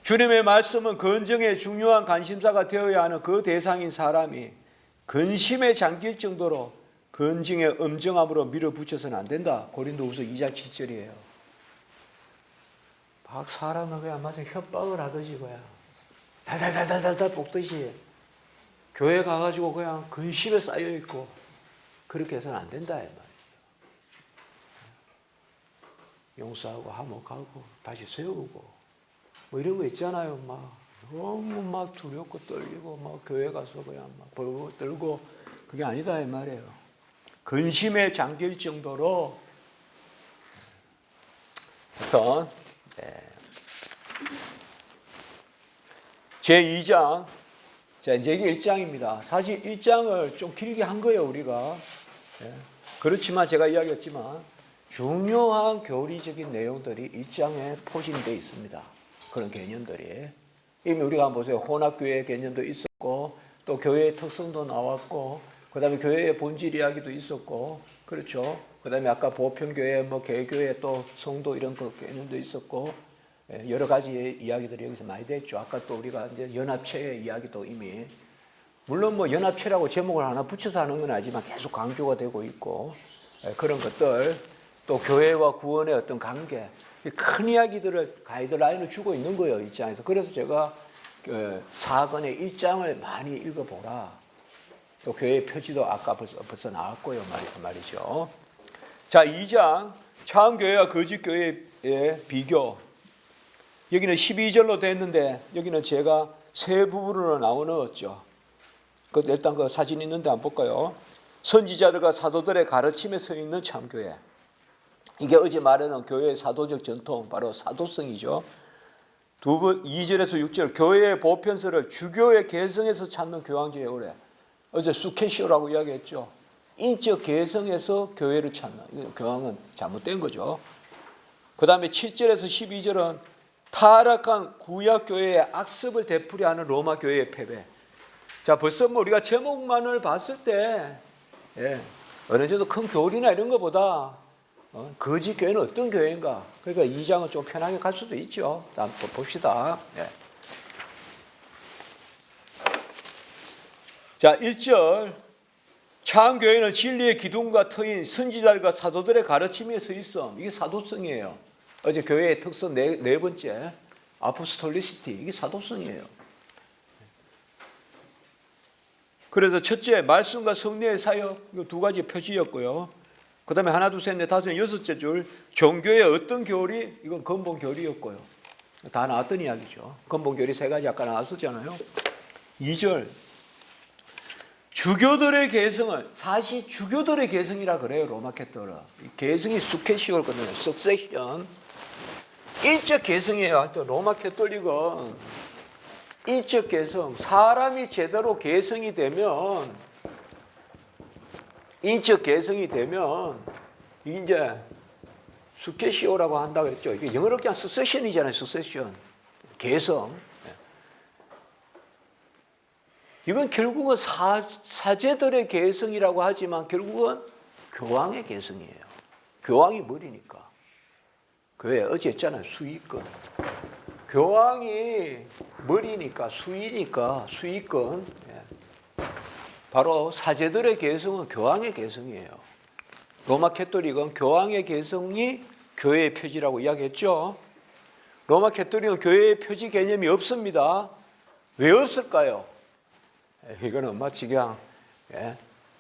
주님의 말씀은 건정의 중요한 관심사가 되어야 하는 그 대상인 사람이 근심에 잠길 정도로 건증의 엄정함으로 밀어붙여서는 안 된다. 고린도후서 2장 7절이에요. 막 사람을 그냥 마치 협박을 하듯이 그냥 달달달달달 볶듯이 교회 가가지고 그냥 근심에 쌓여있고 그렇게 해서는 안 된다 이 말이에요. 용서하고 화목하고 다시 세우고 뭐 이런 거 있잖아요. 막 너무 막 두렵고 떨리고 막 교회 가서 그냥 막 벌벌 떨고 그게 아니다 이 말이에요. 근심에 잠길 정도로 하여튼 제2장 자 이제 이게 1장입니다. 사실 1장을 좀 길게 한 거예요 우리가. 그렇지만 제가 이야기했지만 중요한 교리적인 내용들이 1장에 포진되어 있습니다. 그런 개념들이 이미 우리가 한번 보세요. 혼합교회 개념도 있었고 또 교회의 특성도 나왔고 그 다음에 교회의 본질 이야기도 있었고, 그렇죠. 그 다음에 아까 보편교회, 뭐 개교회 또 성도 이런 거 개념도 있었고, 여러 가지 이야기들이 여기서 많이 됐죠. 아까 또 우리가 이제 연합체의 이야기도 이미, 물론 뭐 연합체라고 제목을 하나 붙여서 하는 건 아니지만 계속 강조가 되고 있고, 그런 것들, 또 교회와 구원의 어떤 관계, 큰 이야기들을 가이드라인을 주고 있는 거예요, 1장에서. 그래서 제가 사건의 1장을 많이 읽어보라. 또 교회의 표지도 아까 벌써 나왔고요 말이죠. 자 2장 처음 교회와 거짓 교회의 비교. 여기는 12절로 됐는데 여기는 제가 세 부분으로 나누었죠. 일단 그 사진 있는데 한번 볼까요? 선지자들과 사도들의 가르침에 서 있는 참교회. 이게 어제 말하는 교회의 사도적 전통, 바로 사도성이죠. 2절에서 6절 교회의 보편서를 주교의 개성에서 찾는 교황제의 의뢰. 어제 수케시오라고 이야기했죠. 인적 개성에서 교회를 찾는, 교황은 잘못된 거죠. 그 다음에 7절에서 12절은 타락한 구약교회의 악습을 되풀이하는 로마교회의 패배. 자, 벌써 뭐 우리가 제목만을 봤을 때 어느 정도 큰 교리나 이런 것보다 거짓 교회는 어떤 교회인가. 그러니까 2장은 좀 편하게 갈 수도 있죠. 한번 봅시다. 자, 1절 참교회는 진리의 기둥과 터인 선지자들과 사도들의 가르침에 서 있음. 이게 사도성이에요. 어제 교회의 특성 네 번째 아포스톨리시티. 이게 사도성이에요. 그래서 첫째 말씀과 성례의 사역. 이거 두 가지 표지였고요. 그 다음에 하나, 둘, 셋, 넷, 다섯, 여섯째 줄 종교의 어떤 교리. 이건 근본 교리였고요. 다 나왔던 이야기죠. 근본 교리 세 가지 아까 나왔었잖아요. 2절 주교들의 개성을, 사실 주교들의 개성이라 그래요. 로마 캐톨릭. 개성이 수케시오거든요. 석세션. 일적 개성이에요. 하여튼 로마 캐톨릭은 일적 개성. 사람이 제대로 개성이 되면, 인적 개성이 되면 이제 수케시오라고 한다고 그랬죠. 이게 영어로 그냥 석세션이잖아요. 석세션. 개성. 이건 결국은 사제들의 개성이라고 하지만 결국은 교황의 개성이에요. 교황이 머리니까. 교회 어제 했잖아요. 수위권. 교황이 머리니까 수위니까 수위권. 바로 사제들의 개성은 교황의 개성이에요. 로마 캐톨릭은 교황의 개성이 교회의 표지라고 이야기했죠. 로마 캐톨릭은 교회의 표지 개념이 없습니다. 왜 없을까요? 이거는 마치 그냥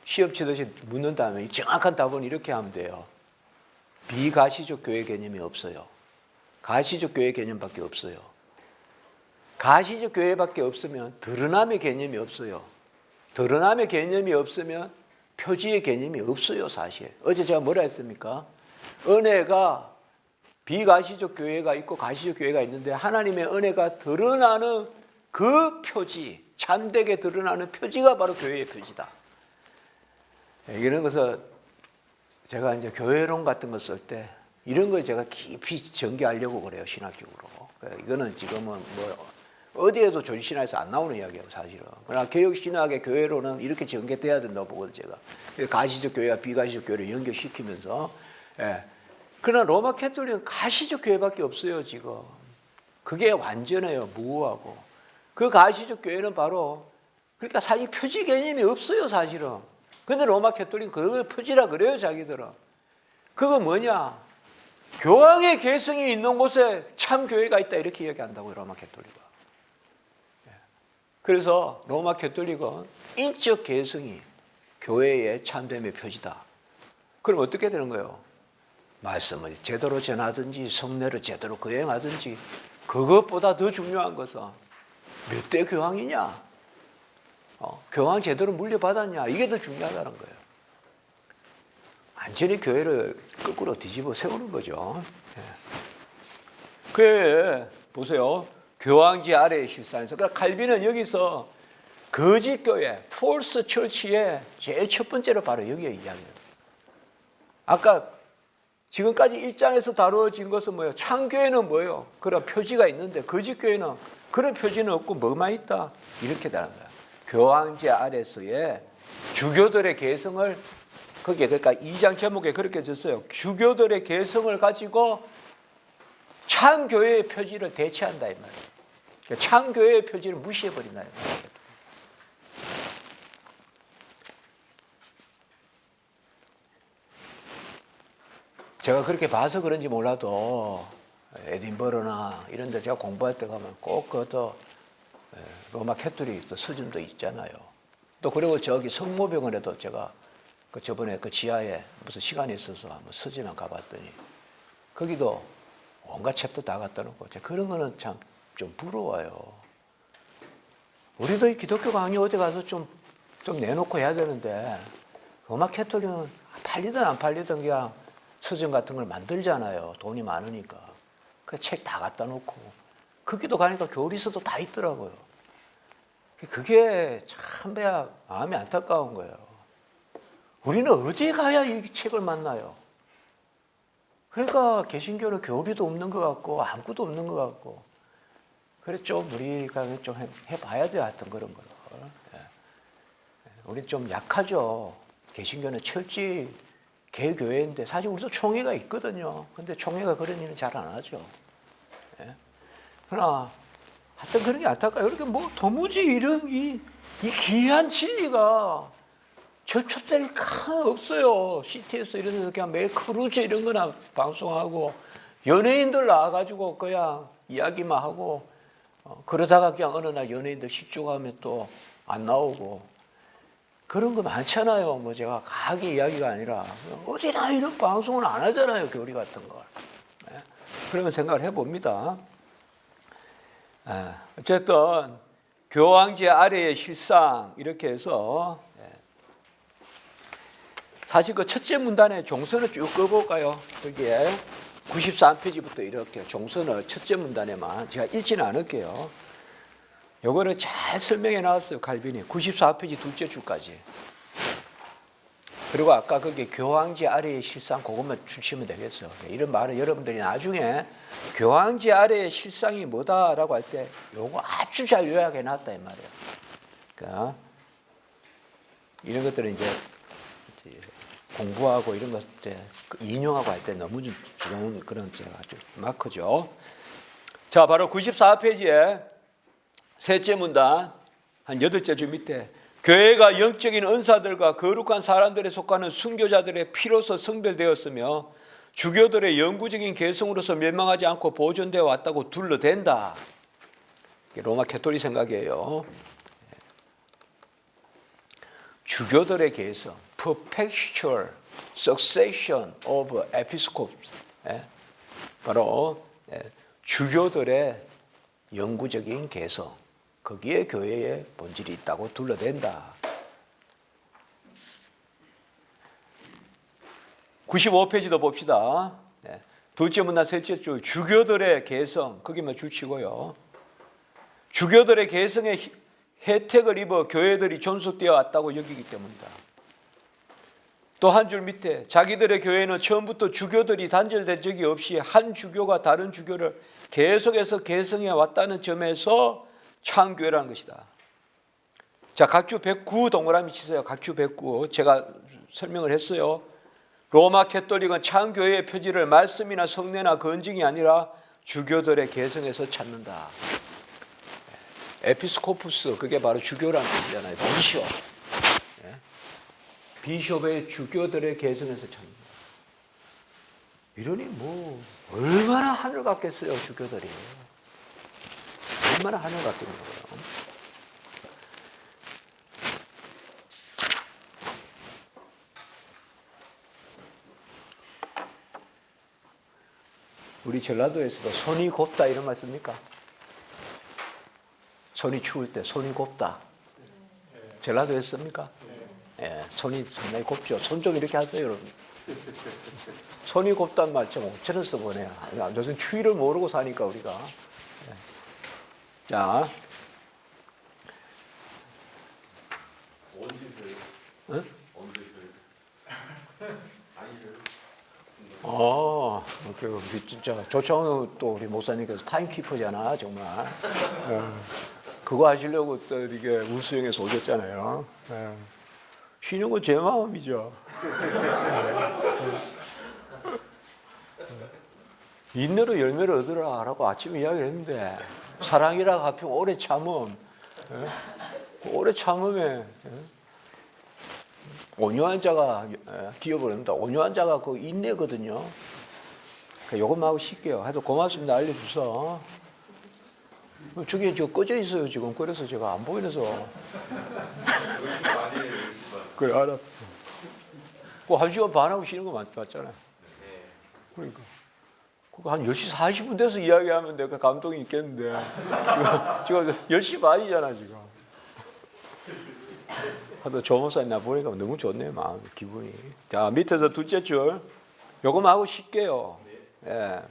시험 치듯이 묻는 다음에 정확한 답은 이렇게 하면 돼요. 비가시적 교회 개념이 없어요. 가시적 교회 개념밖에 없어요. 가시적 교회밖에 없으면 드러남의 개념이 없어요. 드러남의 개념이 없으면 표지의 개념이 없어요. 사실 어제 제가 뭐라 했습니까? 은혜가 비가시적 교회가 있고 가시적 교회가 있는데 하나님의 은혜가 드러나는 그 표지, 참되게 드러나는 표지가 바로 교회의 표지다. 이런 것을 제가 이제 교회론 같은 거 쓸 때 이런 걸 제가 깊이 전개하려고 그래요, 신학적으로. 이거는 지금은 뭐 어디에도 조지신학에서 안 나오는 이야기예요, 사실은. 그러나 개혁신학의 교회로는 이렇게 전개돼야 된다고 보거든요, 제가. 가시적 교회와 비가시적 교회를 연결시키면서. 예. 그러나 로마 캐톨릭은 가시적 교회밖에 없어요, 지금. 그게 완전해요, 무호하고. 그 가시적 교회는 바로, 그러니까 사실 표지 개념이 없어요, 사실은. 근데 로마 캐톨릭은 그걸 표지라 그래요, 자기들은. 그거 뭐냐? 교황의 계승이 있는 곳에 참 교회가 있다, 이렇게 얘기한다고요, 로마 캐톨릭은. 그래서 로마 캐톨릭은 인적 계승이 교회의 참됨의 표지다. 그럼 어떻게 되는 거예요? 말씀을 제대로 전하든지 성례를 제대로 거행하든지, 그것보다 더 중요한 것은 몇 대 교황이냐, 교황 제대로 물려받았냐, 이게 더 중요하다는 거예요. 완전히 교회를 거꾸로 뒤집어 세우는 거죠. 그 보세요, 교황제 아래의 실상에서. 그러니까 칼빈은 여기서 거짓 교회, 폴스 처치의 제일 첫 번째로 바로 여기에 이야기해요. 아까 지금까지 1장에서 다루어진 것은 뭐예요? 참교회는 뭐예요? 그런 표지가 있는데 거짓 교회는 그런 표지는 없고 뭐만 있다? 이렇게 되는 거예요. 교황제 아래서의 주교들의 개성을, 거기에 그러니까 2장 제목에 그렇게 졌어요. 주교들의 개성을 가지고 참교회의 표지를 대체한다 이 말이에요. 그러니까 참교회의 표지를 무시해버린다 이 말이에요. 제가 그렇게 봐서 그런지 몰라도 에딘버러나 이런 데 제가 공부할 때 가면 꼭 그것도 로마 캐톨릭 서점도 있잖아요. 또 그리고 저기 성모병원에도 제가 저번에 그 지하에 무슨 시간이 있어서 한번 서점에 가봤더니 거기도 온갖 챕터 다 갖다 놓고, 그런 거는 참 좀 부러워요. 우리도 이 기독교 강의 어디 가서 좀 내놓고 해야 되는데, 로마 캐톨릭은 팔리든 안 팔리든 그냥 서점 같은 걸 만들잖아요. 돈이 많으니까. 그 책 다 갖다 놓고. 거기도 가니까 교리서도 다 있더라고요. 그게 참 마음이 안타까운 거예요. 우리는 어디 가야 이 책을 만나요? 그러니까 개신교는 교리도 없는 것 같고 아무것도 없는 것 같고. 그래 좀 우리가 좀 해봐야 돼요, 하여튼 그런 거를. 우리 좀 약하죠. 개신교는 철저히 개교회인데 사실 우리도 총회가 있거든요. 근데 총회가 그런 일은 잘 안 하죠. 그러나 하여튼 그런 게 안타까워요. 그렇게 뭐 도무지 이런 이 귀한 진리가 접촉될 칸 없어요. CT에서 이런 데서 그냥 매일 크루즈 이런 거나 방송하고 연예인들 나와가지고 그냥 이야기만 하고, 그러다가 그냥 어느 날 연예인들 식조가면 또 안 나오고 그런 거 많잖아요. 뭐 제가 가게 이야기가 아니라 어디나 이런 방송은 안 하잖아요, 교리 같은 걸. 그런 생각을 해봅니다. 어쨌든 교황제 아래의 실상 이렇게 해서, 사실 그 첫째 문단의 종선을 쭉 꺼볼까요? 거기에 93페이지부터 이렇게 종선을 첫째 문단에만 제가 읽지는 않을게요. 요거를 잘 설명해 놨어요, 칼빈이. 94페이지 둘째 줄까지. 그리고 아까 거기 교황제 아래의 실상 그것만 주시면 되겠어요. 이런 말은 여러분들이 나중에 교황제 아래의 실상이 뭐다라고 할 때 요거 아주 잘 요약해 놨다 이 말이에요. 그러니까 이런 것들은 이제 공부하고 이런 것들 인용하고 할 때 너무 좋은 그런 제가 아주 마크죠. 자, 바로 94페이지에 셋째 문단 한 8째 줄 밑에, 교회가 영적인 은사들과 거룩한 사람들에 속하는 순교자들의 피로서 성별되었으며 주교들의 영구적인 개성으로서 멸망하지 않고 보존되어 왔다고 둘러댄다. 로마 캐톨릭 생각이에요. 주교들의 개성, perpetual succession of episcopes, 바로 주교들의 영구적인 개성, 거기에 교회의 본질이 있다고 둘러댄다. 95페이지도 봅시다. 둘째 문단 셋째 줄, 주교들의 개성, 거기만 줄치고요. 주교들의 개성의 혜택을 입어 교회들이 존속되어 왔다고 여기기 때문이다. 또 한 줄 밑에 자기들의 교회는 처음부터 주교들이 단절된 적이 없이 한 주교가 다른 주교를 계속해서 개성해 왔다는 점에서 창교회라는 것이다. 자, 각주 109 동그라미 치세요. 각주 109. 제가 설명을 했어요. 로마 캐톨릭은 창교회의 표지를 말씀이나 성례나 건증이 아니라 주교들의 개성에서 찾는다. 에피스코푸스, 그게 바로 주교라는 뜻이잖아요. 비숍. 비숍의 주교들의 개성에서 찾는다. 이러니 뭐 얼마나 하늘 같겠어요, 주교들이. 얼마나 하늘 같겠냐고요. 우리 전라도에서도 손이 곱다 이런 말 씁니까? 손이 추울 때 손이 곱다. 전라도에서 씁니까? 예, 손이 상당히 곱죠. 손 좀 이렇게 하세요, 여러분. 손이 곱단 말 좀 어쩌면 써보네요. 요즘 추위를 모르고 사니까 우리가. 예. 자, 응? 진짜 조창훈 또 우리 목사님께서 타임키퍼잖아, 정말. 그거 하시려고 또 이게 우수영에서 오셨잖아요. 쉬는 건 제 마음이죠. 인내로 열매를 얻으라라고 아침에 이야기를 했는데 사랑이라 하필 오래 참음. 오래 참음에 온유한 자가 기업을 합니다. 온유한 자가 그 인내거든요. 요것만 하고 쉴게요. 하여튼 고맙습니다. 알려주셔서. 저기 저 꺼져 있어요 지금. 그래서 제가 안 보이면서. 그래 알았어. 그 1시간 반 하고 쉬는 거 맞잖아요. 그러니까. 그거 한 10시 40분 돼서 이야기하면 내가 감동이 있겠는데. 지금 10시 반이잖아 지금. 하도 조목사님 나 보니까 너무 좋네요 마음 기분이. 자 밑에서 둘째 줄. 요거만 하고 쉴게요. 예.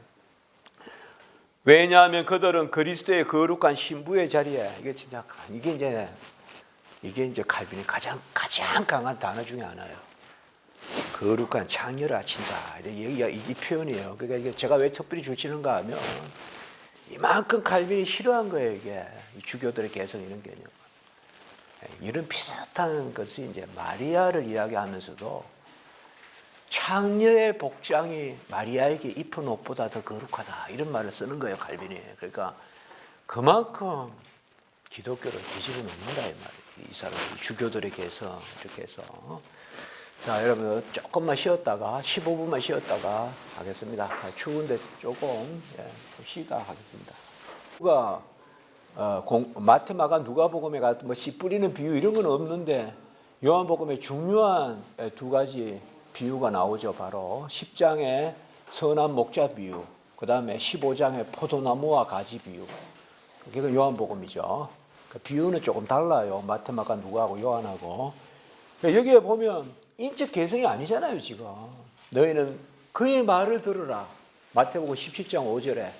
왜냐하면 그들은 그리스도의 거룩한 신부의 자리에 이게 이제 칼빈이 가장 강한 단어 중에 하나예요. 거룩한 창녀라 친다. 이 표현이에요. 그러니까 이게 제가 왜 특별히 주치는가 하면 이만큼 칼빈이 싫어한 거예요. 이게 주교들의 개성 이런 개념. 이런 비슷한 것이 이제 마리아를 이야기하면서도 창녀의 복장이 마리아에게 입은 옷보다 더 거룩하다 이런 말을 쓰는 거예요 칼빈이. 그러니까 그만큼 기독교를 뒤집어 놓는다 이 말이에요. 이 사람 주교들의 개성 이렇게 해서. 자 여러분 조금만 쉬었다가 15분만 쉬었다가 하겠습니다. 추운데 조금 쉬다 하겠습니다. 누가 마태, 마가, 누가복음에 같은 뭐 씨 뿌리는 비유 이런 건 없는데 요한복음에 중요한 두 가지 비유가 나오죠. 바로 10장의 선한 목자 비유, 그 다음에 15장의 포도나무와 가지 비유. 그게 요한복음이죠. 그 비유는 조금 달라요. 마태, 마가, 누가하고 요한하고. 여기에 보면 인적 개성이 아니잖아요. 지금 너희는 그의 말을 들으라. 마태복음 17장 5절에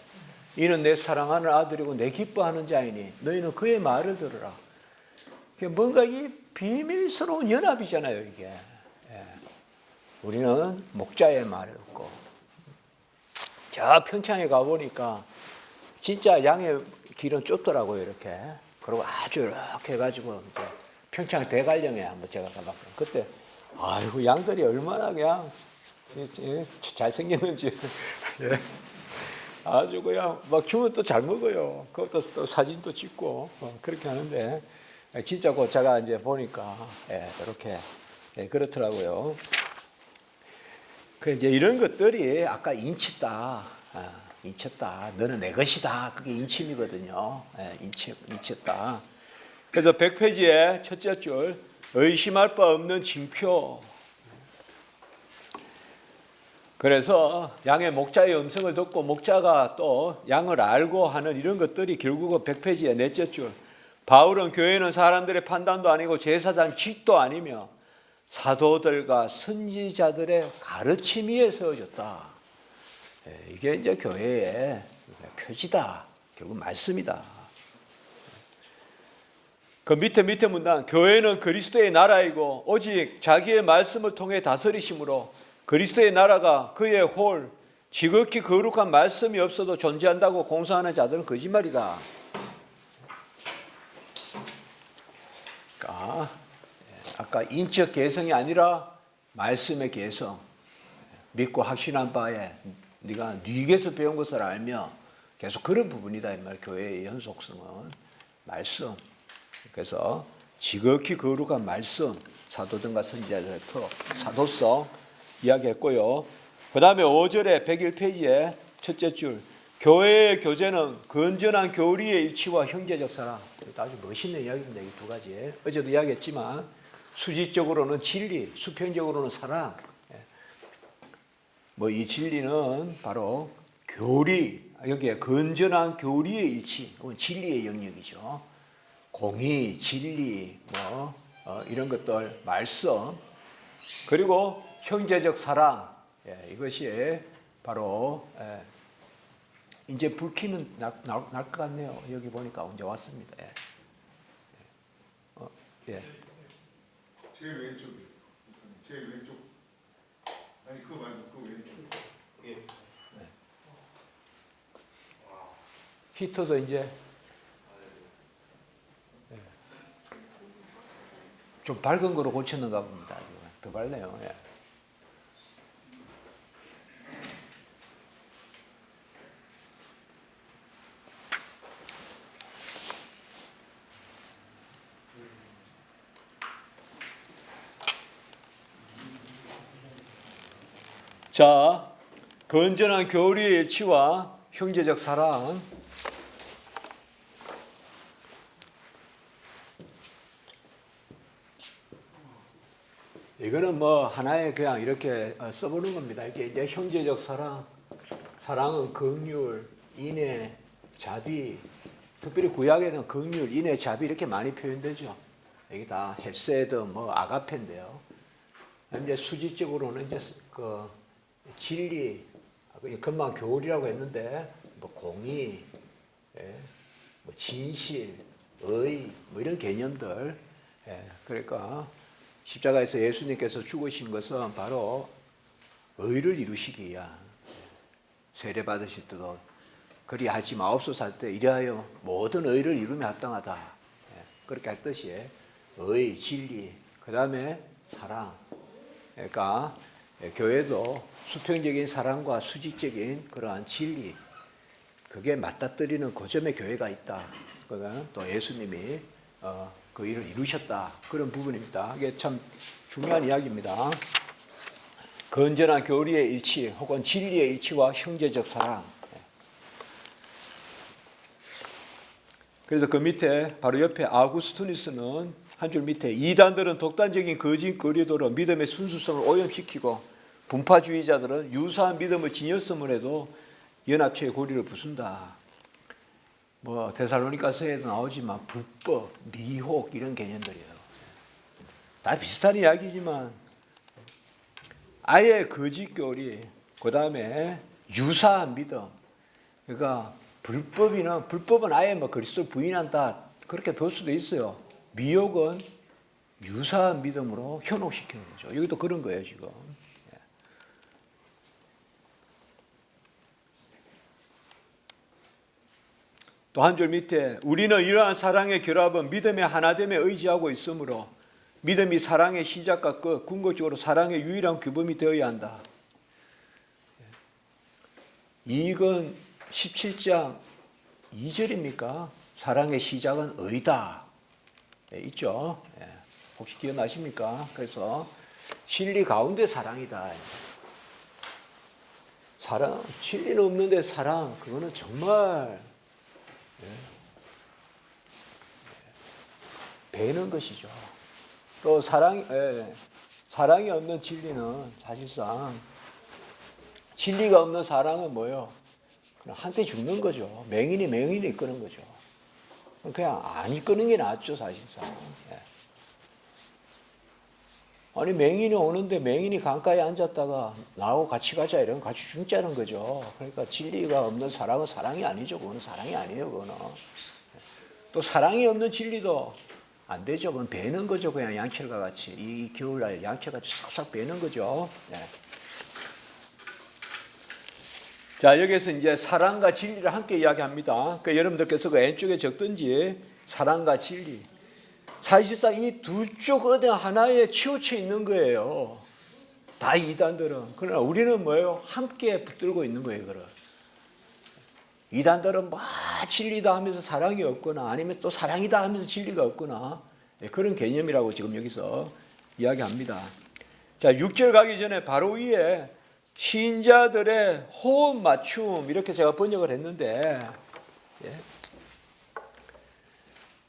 이는 내 사랑하는 아들이고 내 기뻐하는 자이니 너희는 그의 말을 들으라. 뭔가 이 비밀스러운 연합이잖아요. 이게. 우리는 목자의 말을 듣고 저 평창에 가보니까 진짜 양의 길은 좁더라고요. 이렇게. 그리고 아주 이렇게 해가지고 평창 대관령에 한번 제가 가봤거든요. 그때 아이고 양들이 얼마나 그냥 잘생겼는지 아주 그냥 막 주면 또 잘 먹어요. 그것도 또 사진도 찍고 그렇게 하는데 진짜 그 제가 이제 보니까 이렇게 그렇더라고요. 그 이제 이런 것들이 아까 인치다, 인쳤다, 너는 내 것이다. 그게 인침이거든요. 인쳤다. 그래서 100페이지에 첫째 줄, 의심할 바 없는 징표. 그래서 양의 목자의 음성을 듣고 목자가 또 양을 알고 하는 이런 것들이 결국은 100페이지의 넷째 줄. 바울은 교회는 사람들의 판단도 아니고 제사장 직도 아니며 사도들과 선지자들의 가르침 위에 세워졌다. 이게 이제 교회의 표지다. 결국 말씀이다. 그 밑에 문단, 교회는 그리스도의 나라이고 오직 자기의 말씀을 통해 다스리심으로 그리스도의 나라가 그의 홀 지극히 거룩한 말씀이 없어도 존재한다고 공상하는 자들은 거짓말이다. 그러니까 아까 인적 개성이 아니라 말씀의 개성, 믿고 확신한 바에 네가 네게서 배운 것을 알며 계속 그런 부분이다 이 말. 교회의 연속성은 말씀. 그래서 지극히 거룩한 말씀, 사도들과 선지자들의 사도성 이야기했고요. 그 다음에 5절에 101페이지에 첫째 줄, 교회의 교제는 건전한 교리의 일치와 형제적 사랑. 아주 멋있는 이야기입니다. 이 두 가지. 어제도 이야기했지만 수직적으로는 진리, 수평적으로는 사랑. 뭐 이 진리는 바로 교리, 여기에 건전한 교리의 일치, 그건 진리의 영역이죠. 공의, 진리, 이런 것들, 말씀, 그리고 형제적 사랑, 이것이 바로 이제 불키는 날 것 같네요. 여기 보니까 언제 왔습니다. 제일 왼쪽이요. 제일 왼쪽. 아니 그거 말고 그 왼쪽. 히터도 이제 좀 밝은 거로 고쳤는가 봅니다. 더 밝네요. 자, 건전한 교리의 일치와 형제적 사랑. 이거는 뭐 하나의 그냥 이렇게 써보는 겁니다. 이게 이제 형제적 사랑, 사랑은 긍휼, 인애, 자비. 특별히 구약에는 긍휼, 인애, 자비 이렇게 많이 표현되죠. 이게 다 헤세드, 아가페인데요. 이제 수지적으로는 이제 그 진리, 금방 교리라고 했는데 공의, 진실, 의, 이런 개념들. 그러니까 십자가에서 예수님께서 죽으신 것은 바로 의를 이루시기야. 세례 받으실 때도 그리하지 마옵소서 할 때 이래하여 모든 의를 이루며 합당하다. 그렇게 했듯이 의, 진리, 그 다음에 사랑. 그러니까 교회도 수평적인 사랑과 수직적인 그러한 진리, 그게 맞닥뜨리는 그 점에 교회가 있다. 그건 또 예수님이 그 일을 이루셨다. 그런 부분입니다. 이게 참 중요한 이야기입니다. 건전한 교리의 일치 혹은 진리의 일치와 형제적 사랑. 그래서 그 밑에 바로 옆에 아구스투니스는 한 줄 밑에 이단들은 독단적인 거짓 거리도로 믿음의 순수성을 오염시키고 분파주의자들은 유사한 믿음을 지녔음을 해도 연합체의 고리를 부순다. 데살로니가서에도 나오지만 불법, 미혹 이런 개념들이에요. 다 비슷한 이야기지만 아예 거짓 교리, 그 다음에 유사한 믿음. 그러니까 불법은 아예 그리스도를 부인한다 그렇게 볼 수도 있어요. 미혹은 유사한 믿음으로 현혹시키는 거죠. 여기도 그런 거예요 지금. 또 한 줄 밑에 우리는 이러한 사랑의 결합은 믿음의 하나됨에 의지하고 있으므로 믿음이 사랑의 시작과 끝, 궁극적으로 사랑의 유일한 규범이 되어야 한다. 이건 17장 2절입니까? 사랑의 시작은 의다. 있죠? 혹시 기억나십니까? 그래서 진리 가운데 사랑이다. 사랑, 진리는 없는데 사랑, 그거는 정말 배는 것이죠. 또 사랑이 없는 진리는 사실상 진리가 없는 사랑은 뭐예요? 그냥 한때 죽는 거죠. 맹인이 이끄는 거죠. 그냥 안 이끄는 게 낫죠, 사실상. 아니 맹인이 오는데 맹인이 강가에 앉았다가 나하고 같이 가자 이러면 같이 죽자는 거죠. 그러니까 진리가 없는 사랑은 사랑이 아니죠. 그거는 사랑이 아니에요. 그거는. 또 사랑이 없는 진리도 안 되죠. 그럼 베는 거죠. 그냥 양철과 같이. 이 겨울날 양철같이 싹싹 베는 거죠. 네. 자, 여기서 이제 사랑과 진리를 함께 이야기합니다. 그러니까 여러분들께서 그 왼쪽에 적든지 사랑과 진리. 사실상 이 두 쪽 어디 하나에 치우쳐 있는 거예요. 다 이단들은. 그러나 우리는 뭐예요? 함께 붙들고 있는 거예요. 그걸. 이단들은 막 진리다 하면서 사랑이 없거나 아니면 또 사랑이다 하면서 진리가 없거나 그런 개념이라고 지금 여기서 이야기합니다. 자, 6절 가기 전에 바로 위에 신자들의 호흡 맞춤 이렇게 제가 번역을 했는데 예.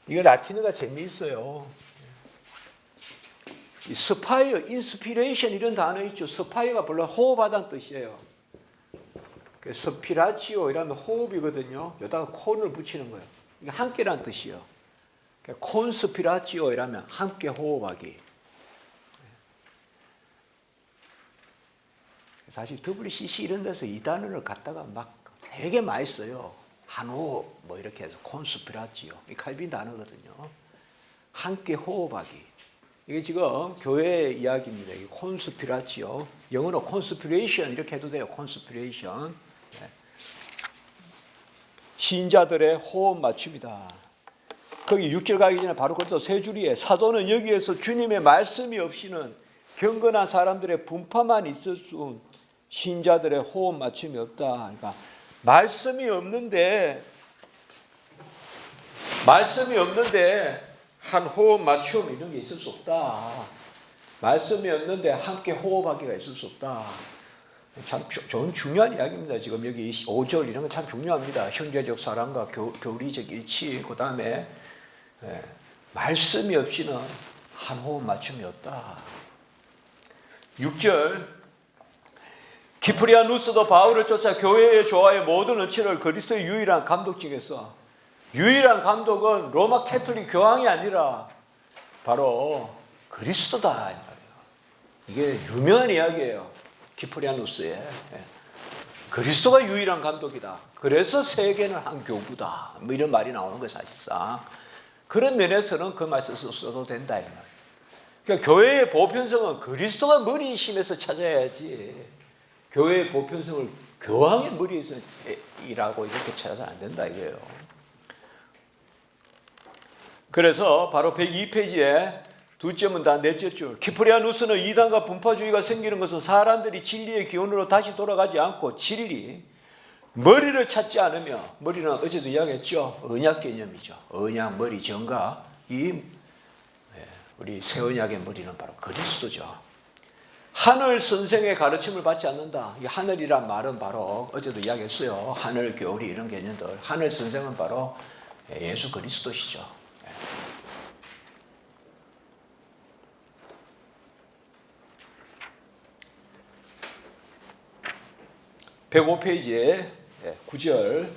이거 라틴어가 재미있어요. 이 스파이어, 인스피레이션 이런 단어 있죠. 스파이어가 본래 호흡하다는 뜻이에요. 스피라치오 이라는 호흡이거든요. 여기다가 콘을 붙이는 거예요. 이게 함께란 뜻이에요. 콘스피라치오 이라면 함께 호흡하기. 사실 WCC 이런 데서 이 단어를 갖다가 막 되게 많이 써요. 한호흡 뭐 이렇게 해서 콘스피라치오. 이 칼빈 단어거든요. 함께 호흡하기. 이게 지금 교회의 이야기입니다. 이게 콘스피라치오. 영어로 콘스피레이션 이렇게 해도 돼요. 콘스피레이션. 신자들의 호흡 맞춤이다. 거기 6절 가기 전에 바로 그것도 세 줄이에 사도는 여기에서 주님의 말씀이 없이는 경건한 사람들의 분파만 있을 수 신자들의 호흡 맞춤이 없다. 그러니까 말씀이 없는데 한 호흡 맞춤 이런 게 있을 수 없다. 말씀이 없는데 함께 호흡하기가 있을 수 없다. 참 중요한 이야기입니다. 지금 여기 5절 이런 거 참 중요합니다. 형제적 사랑과 교리적 일치, 그 다음에 말씀이 없이는 한 호흡 맞춤이 없다. 6절 기프리아누스도 바울을 쫓아 교회의 조화의 모든 은혜를 그리스도의 유일한 감독 중에서 유일한 감독은 로마 캐톨릭 교황이 아니라 바로 그리스도다 이 말이에요. 이게 유명한 이야기예요. 기프리아누스의 그리스도가 유일한 감독이다. 그래서 세계는 한 교구다. 뭐 이런 말이 나오는 거예요, 사실상. 그런 면에서는 그 말씀을 써도 된다 이 말이에요. 그러니까 교회의 보편성은 그리스도가 머리이심에서 찾아야지. 교회의 보편성을 교황의 머리에서 일하고 이렇게 찾아서 안 된다 이거예요. 그래서 바로 102페이지에 둘째 문단 넷째 줄 키프리아누스는 이단과 분파주의가 생기는 것은 사람들이 진리의 기원으로 다시 돌아가지 않고 진리 머리를 찾지 않으며 머리는 어제도 이야기했죠. 언약 개념이죠. 언약 머리 정가 우리 새 언약의 머리는 바로 그리스도죠. 하늘 선생의 가르침을 받지 않는다. 이 하늘이란 말은 바로 어제도 이야기했어요. 하늘 교리 이런 개념들. 하늘 선생은 바로 예수 그리스도시죠. 105페이지에 9절